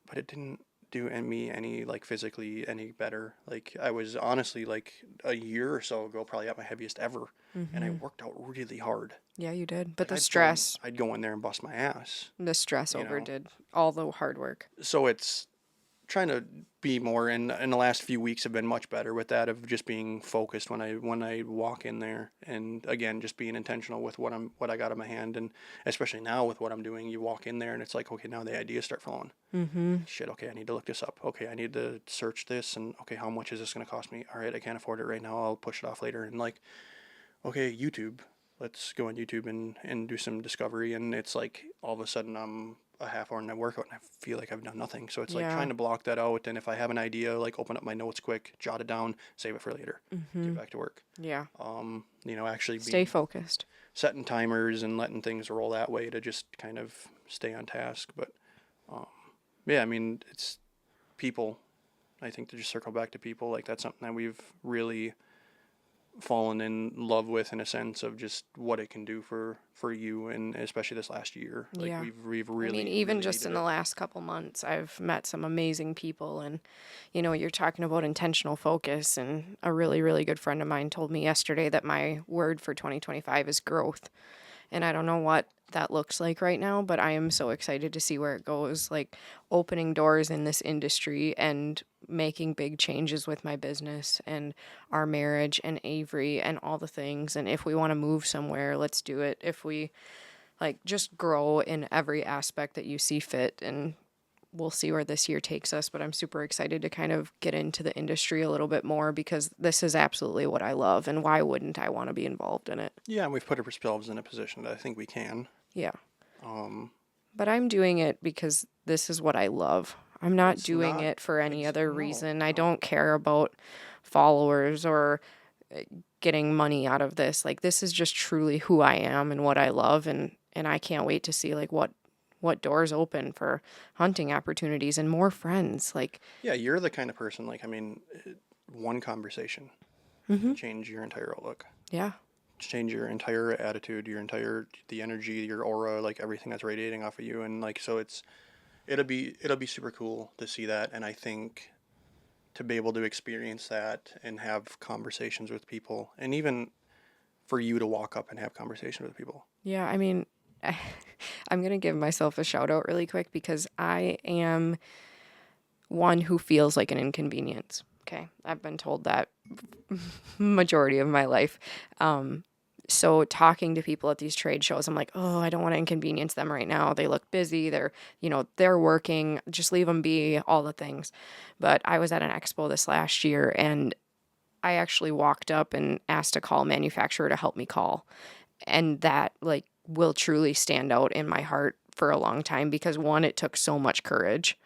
But it didn't do me any like physically any better. Like I was honestly like a year or so ago probably at my heaviest ever, and I Mm-hmm. worked out really hard. Yeah, you did. But Like I'd go in there and bust my ass, the stress you know. overdid all the hard work. So it's trying to be more, and in the last few weeks have been much better with that, of just being focused when I walk in there, and again just being intentional with what I got in my hand. And especially now with what I'm doing, you walk in there and it's like, okay, now the ideas start flowing. Mm-hmm. Shit, okay, I need to look this up. Okay, I need to search this, and okay, how much is this going to cost me? All right, I can't afford it right now, I'll push it off later. And like, okay, YouTube, let's go on YouTube and do some discovery. And it's like all of a sudden I'm a half hour in a workout and I feel like I've done nothing. So it's like Yeah. trying to block that out. And if I have an idea, like open up my notes quick, jot it down, save it for later, Mm-hmm. get back to work. Yeah. Actually Stay being focused. setting timers and letting things roll that way to just kind of stay on task. But um, yeah, I mean, it's people. I think to just circle back to people, like that's something that we've really fallen in love with, in a sense of just what it can do for you, and especially this last year. Like Yeah. we've really, I mean, even really just in needed the it. last couple months, I've met some amazing people. And, you're talking about intentional focus. And a really, really good friend of mine told me yesterday that my word for 2025 is growth. And I don't know what that looks like right now, but I am so excited to see where it goes. Like opening doors in this industry and making big changes with my business and our marriage and Avery and all the things. And if we want to move somewhere, let's do it. If we like just grow in every aspect that you see fit, and we'll see where this year takes us. But I'm super excited to kind of get into the industry a little bit more, because this is absolutely what I love, and why wouldn't I want to be involved in it? Yeah, and we've put ourselves in a position that I think we can. Yeah. Um, But I'm doing it because this is what I love. I'm not it's doing not it for any other no, reason. I no. don't care about followers or getting money out of this. Like this is just truly who I am and what I love, and I can't wait to see like what doors open for hunting opportunities and more friends. Like Yeah, you're the kind of person, like, I mean, one conversation mm-hmm. can change your entire outlook, Yeah. change your entire attitude, the energy, your aura, like everything that's radiating off of you. And like, so it'll be super cool to see that. And I think to be able to experience that and have conversations with people, and even for you to walk up and have conversations with people. Yeah, I mean, I'm going to give myself a shout out really quick, because I am one who feels like an inconvenience. Okay. I've been told that majority of my life. So talking to people at these trade shows, I'm like, oh, I don't want to inconvenience them right now. They look busy. They're working. Just leave them be, all the things. But I was at an expo this last year, and I actually walked up and asked a call manufacturer to help me call. And that like will truly stand out in my heart for a long time, because one, it took so much courage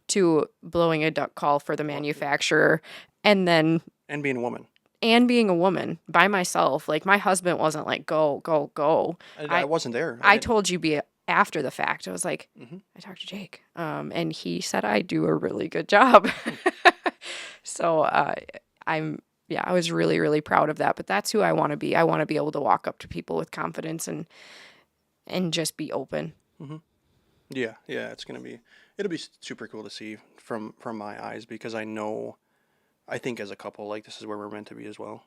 to blowing a duck call for the manufacturer, and then And being a woman. and being a woman by myself. Like my husband wasn't like, go, go, go. I wasn't there. I told you be after the fact. I was like, Mm-hmm. I talked to Jake, and he said I do a really good job. So I was really, really proud of that. But that's who I want to be. I want to be able to walk up to people with confidence and just be open. Mm-hmm. Yeah, it'll be super cool to see from my eyes, because I think as a couple, like this is where we're meant to be as well.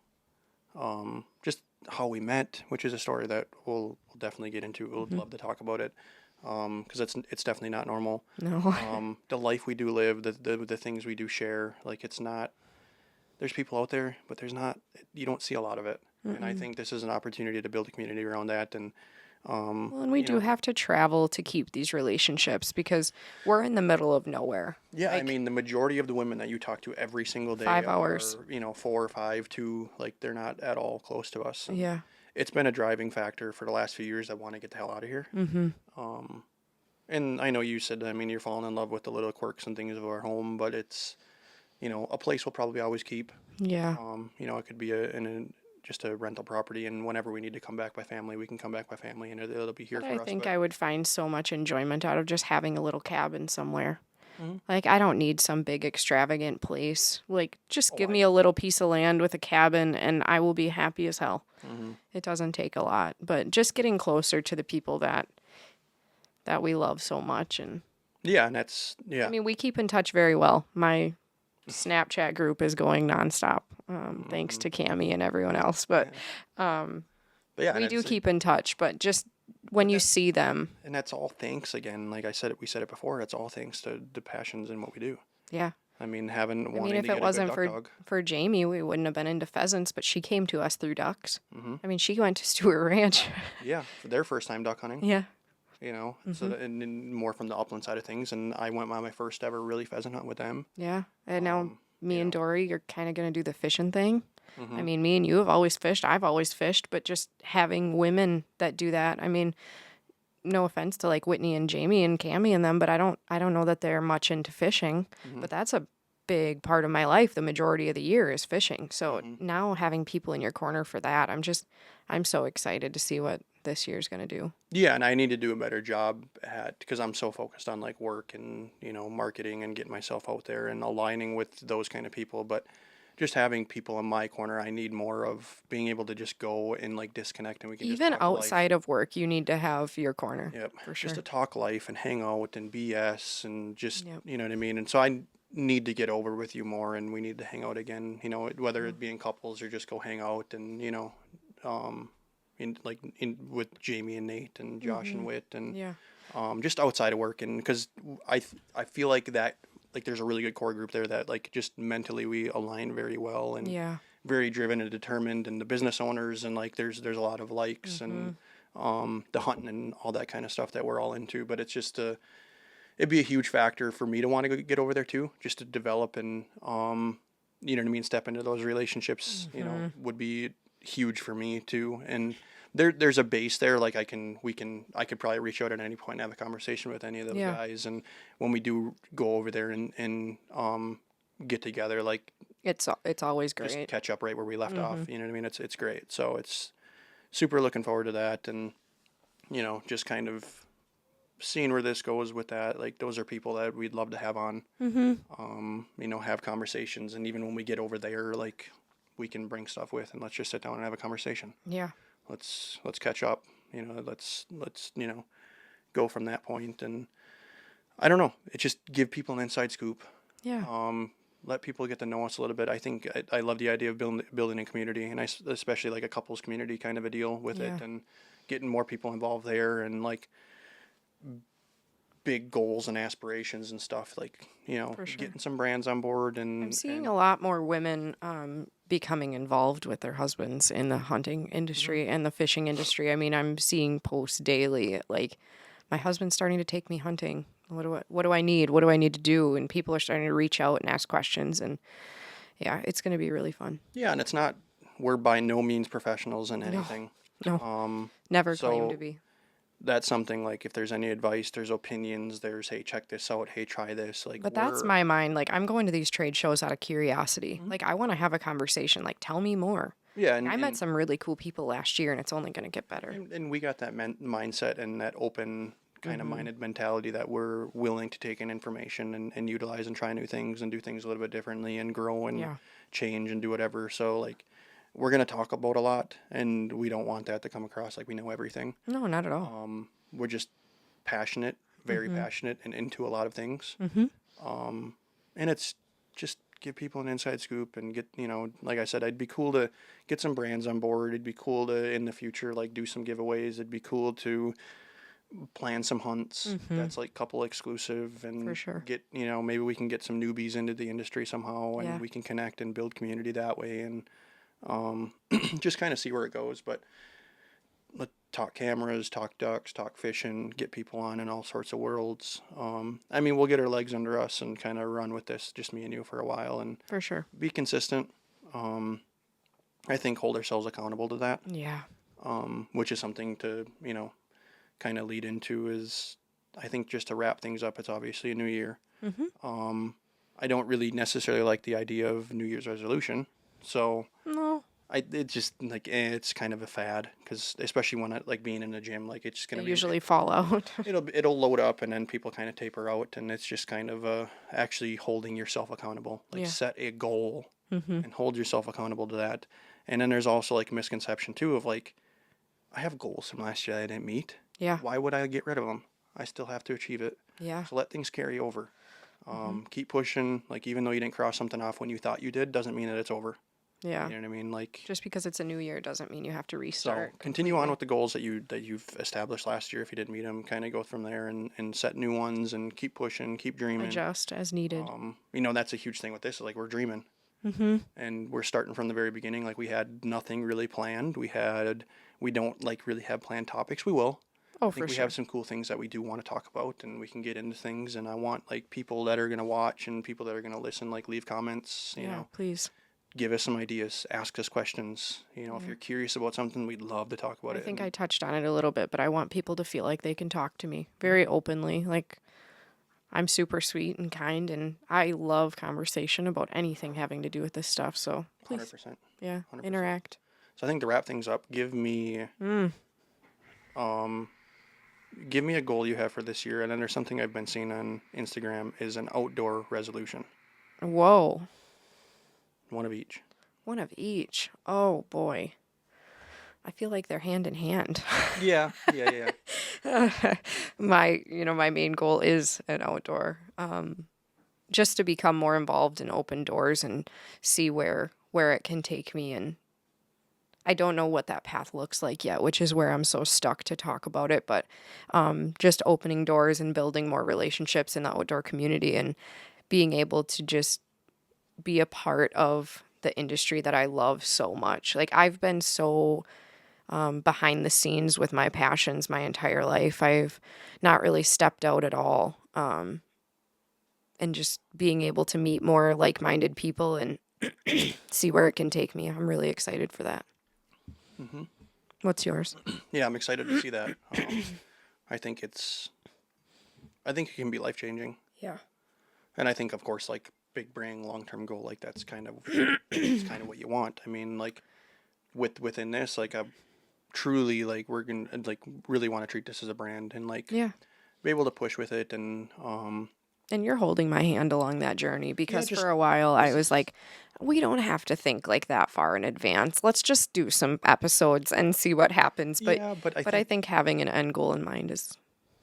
Just how we met, which is a story that we'll definitely get into. We'll Mm-hmm. love to talk about it, because it's definitely not normal. No. The life we do live, the things we do share, like it's not. There's people out there, but there's not. You don't see a lot of it, and I think this is an opportunity to build a community around that. And Well, and we do have to travel to keep these relationships, because we're in the middle of nowhere. yeah, I Like, mean, the majority of the women that you talk to every single day 5 hours. are, 4 or 5, 2, like they're not at all close to us. And Yeah. it's been a driving factor for the last few years. I want to get the hell out of here. Mm-hmm. And I know you said, I mean, you're falling in love with the little quirks and things of our home, but it's, a place we'll probably always keep. Yeah. It could be just a rental property, and whenever we need to come back by family, we can come back by family, and it'll be here But for I us. think But I would find so much enjoyment out of just having a little cabin somewhere. Mhm. Like, I don't need some big extravagant place. Like, just Oh, give me a little piece of land with a cabin and I will be happy as hell. It doesn't take a lot, but just getting closer to the people that we love so much. And yeah, and that's I mean, we keep in touch very well. My Snapchat group is going nonstop, thanks to Cami and everyone else. But yeah. But yeah, and we do it's keep in touch. But just when but you that see them, and that's all thanks again. Like I said, we said it before. That's all thanks to the passions in what we do. yeah. I mean, I mean, wanting if to it get a good wasn't duck dog. for Jamie, we wouldn't have been into pheasants. But she came to us through ducks. Hmm. I mean, she went to Stuart Ranch. Yeah, for their first time duck hunting. Yeah. You know, so that, and more from the upland side of things. And I went on my first ever really pheasant hunt with them. Yeah. And now me You and know. Dory are kind of going to do the fishing thing. I Hmm. mean, me and you have always fished. I've always fished, but just having women that do that. I mean, no offense to like Whitney and Jamie and Cammy and them, but I don't know that they're much into fishing. Hmm. But that's a big part of my life. The majority of the year is fishing. So Hmm. now having people in your corner for that, I'm so excited to see what this year's going to do. Yeah, and I need to do a better job at because I'm so focused on like work and marketing and getting myself out there and aligning with those kind of people. But just having people in my corner, I need more of being able to just go and like disconnect and we can just Even talk life. outside of work, you need to have your corner. Yep, For just sure. to talk life and hang out and BS and just Yep. you know what I mean. And so I need to get over with you more, and we need to hang out again. Whether Mm. it be in couples or just go hang out and um, with Jamie and Nate and Josh and Whit and Yeah. just outside of work. And because I feel like that like there's a really good core group there that like just mentally we align very well and Yeah. very driven and determined, and the business owners and like there's a lot of likes and the hunting and all that kind of stuff that we're all into. But it's just it'd be a huge factor for me to want to get over there too, just to develop and you know what I mean, step into those relationships. Would be huge for me too. And there's a base there. Like I could probably reach out at any point and have a conversation with any of those Yeah. guys. And when we do go over there and get together, like It's always just great. catch up right where we left off. You know what I mean? It's great. So it's super looking forward to that. And just kind of seeing where this goes with that. Like those are people that we'd love to have on. Have conversations, and even when we get over there, like we can bring stuff with, and let's just sit down and have a conversation. Yeah. Let's catch up. Let's go from that point. And I don't know. It just give people an inside scoop. Yeah. Let people get to know us a little bit. I think I love the idea of building a community, and especially like a couples community kind of a deal with Yeah. it, and getting more people involved there, and like big goals and aspirations and stuff. Like For sure. getting some brands on board, and I'm seeing and a lot more women becoming involved with their husbands in the hunting industry and the fishing industry. I mean, I'm seeing posts daily like my husband's starting to take me hunting. What do I need? What do I need to do? And people are starting to reach out and ask questions, and yeah, it's going to be really fun. yeah, and it's not we're by no means professionals in anything. No, never claim to So be. that's something like if there's any advice, there's opinions, there's hey check this out, hey try this, like But that's my mind. Like I'm going to these trade shows out of curiosity. Like I want to have a conversation. Like tell me more. yeah, I met some really cool people last year, and it's only going to get better. and we got that mindset and that open kind of minded mentality that we're willing to take in information and utilize and try new things and do things a little bit differently and grow and Yeah. change and do whatever. So like we're gonna talk about a lot, and we don't want that to come across like we know everything. No, not at all. We're just passionate, very passionate, and into a lot of things. And it's just give people an inside scoop and get like I said, it'd be cool to get some brands on board. It'd be cool to in the future like do some giveaways. It'd be cool to plan some hunts that's like couple exclusive and For sure. get maybe we can get some newbies into the industry somehow, and Yeah. we can connect and build community that way, and just kind of see where it goes. But let talk cameras, talk ducks, talk fishing, get people on in all sorts of worlds. I mean, we'll get our legs under us and kind of run with this, just me and you for a while, and For sure. be consistent. I think hold ourselves accountable to that, Yeah. which is something to kind of lead into is I think just to wrap things up, it's obviously a new year. I don't really necessarily like the idea of New Year's resolution. So No. it just like it's kind of a fad because especially when I like being in the gym, like it's just They gonna be usually fall out. it'll load up and then people kind of taper out and it's just kind of actually holding yourself accountable. Like Yeah. set a goal Mm-hmm. and hold yourself accountable to that. And then there's also like a misconception too of like I have goals from last year that I didn't meet. Yeah. Why would I get rid of them? I still have to achieve it. Yeah. So let things carry over. Mm-hmm. Keep pushing. Like even though you didn't cross something off when you thought you did, doesn't mean that it's over. Yeah. You know what I mean? Like Just because it's a new year doesn't mean you have to so restart continue on completely. with the goals that you've established last year. If you didn't meet them, kind of go from there and set new ones and keep pushing, keep dreaming. Adjust as needed. That's a huge thing with this. Like we're dreaming Mm-hmm. and we're starting from the very beginning. Like we had nothing really planned. We don't like really have planned topics. We will. Oh, I think for we sure. have some cool things that we do want to talk about and we can get into things. And I want like people that are going to watch and people that are going to listen, like leave comments, Yeah, please. give us some ideas, ask us questions. If Yeah. you're curious about something, we'd love to talk about I it. think I And touched on it a little bit, but I want people to feel like they can talk to me very openly. Like, I'm super sweet and kind, and I love conversation about anything having to do with this stuff. So please, 100%. yeah, 100%. interact. So I think to wrap things up, give me a goal you have for this year, and then there's something I've been seeing on Instagram is an outdoor resolution, Whoa, one of each. one of each. Oh boy, I feel like they're hand in hand. Yeah, yeah. My main goal is an outdoor, just to become more involved and open doors and see where it can take me. And I don't know what that path looks like yet, which is where I'm so stuck to talk about it. But just opening doors and building more relationships in the outdoor community and being able to just be a part of the industry that I love so much. Like I've been so behind the scenes with my passions my entire life. I've not really stepped out at all. And just being able to meet more like-minded people and see where it can take me. I'm really excited for that. Hmm. What's yours? Yeah, I'm excited to see that. I think it can be life changing, Yeah. and I think, of course, like big brain, long term goal, like it's kind of what you want. I mean, like within this, like I truly like we're gonna like really want to treat this as a brand and like Yeah. be able to push with it and And you're holding my hand along that journey yeah, because just for a while I was like, we don't have to think like that far in advance. Let's just do some episodes and see what happens. But yeah, but I but I think think having an end goal in mind is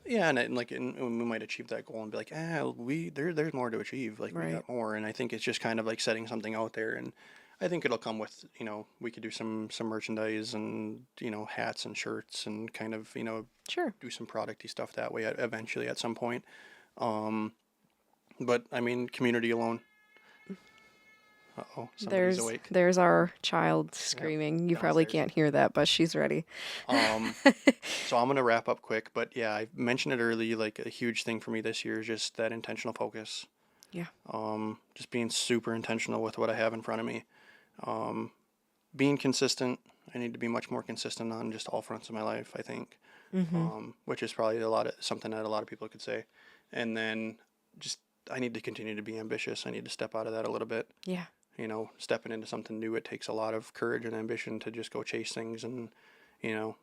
yeah, and we might achieve that goal and be like, there's more to achieve. Like we right. got more, and I think it's just kind of like setting something out there, and I think it'll come with we could do some merchandise and hats and shirts and kind of Sure. do some producty stuff that way eventually at some point. Um, but I mean, community alone. Uh-oh, somebody's awake. There's our child Yep, screaming. You probably downstairs. can't hear that, but she's ready. Um, so I'm gonna wrap up quick, but yeah, I mentioned it early. Like a huge thing for me this year is just that intentional focus. Yeah. Just being super intentional with what I have in front of me. Um, Being consistent. I need to be much more consistent on just all fronts of my life, I think. Mm-hmm. Which is probably something that a lot of people could say. And then just I need to continue to be ambitious. I need to step out of that a little bit. Yeah. Stepping into something new, it takes a lot of courage and ambition to just go chase things and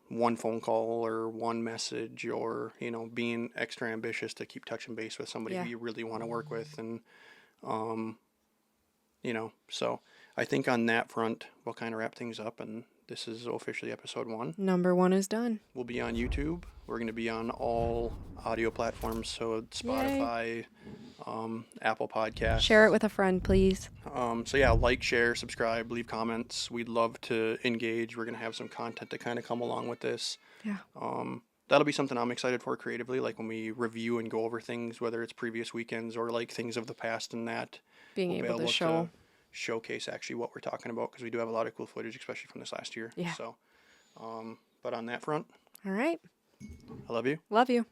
one phone call or one message or being extra ambitious to keep touching base with somebody Yeah. who you really want to work with and um so I think on that front we'll kind of wrap things up, and this is officially episode 1. Number 1 is done. We'll be on YouTube. We're going to be on all audio platforms, so Spotify, Apple Podcasts. Share it with a friend, please. So yeah, like, share, subscribe, leave comments. We'd love to engage. We're going to have some content to kind of come along with this. Yeah. That'll be something I'm excited for creatively, like when we review and go over things, whether it's previous weekends or like things of the past and that. Being We'll be able to show. showcase actually what we're talking about because we do have a lot of cool footage, especially from this last year. Yeah. So, but on that front, All right. I love you. Love you.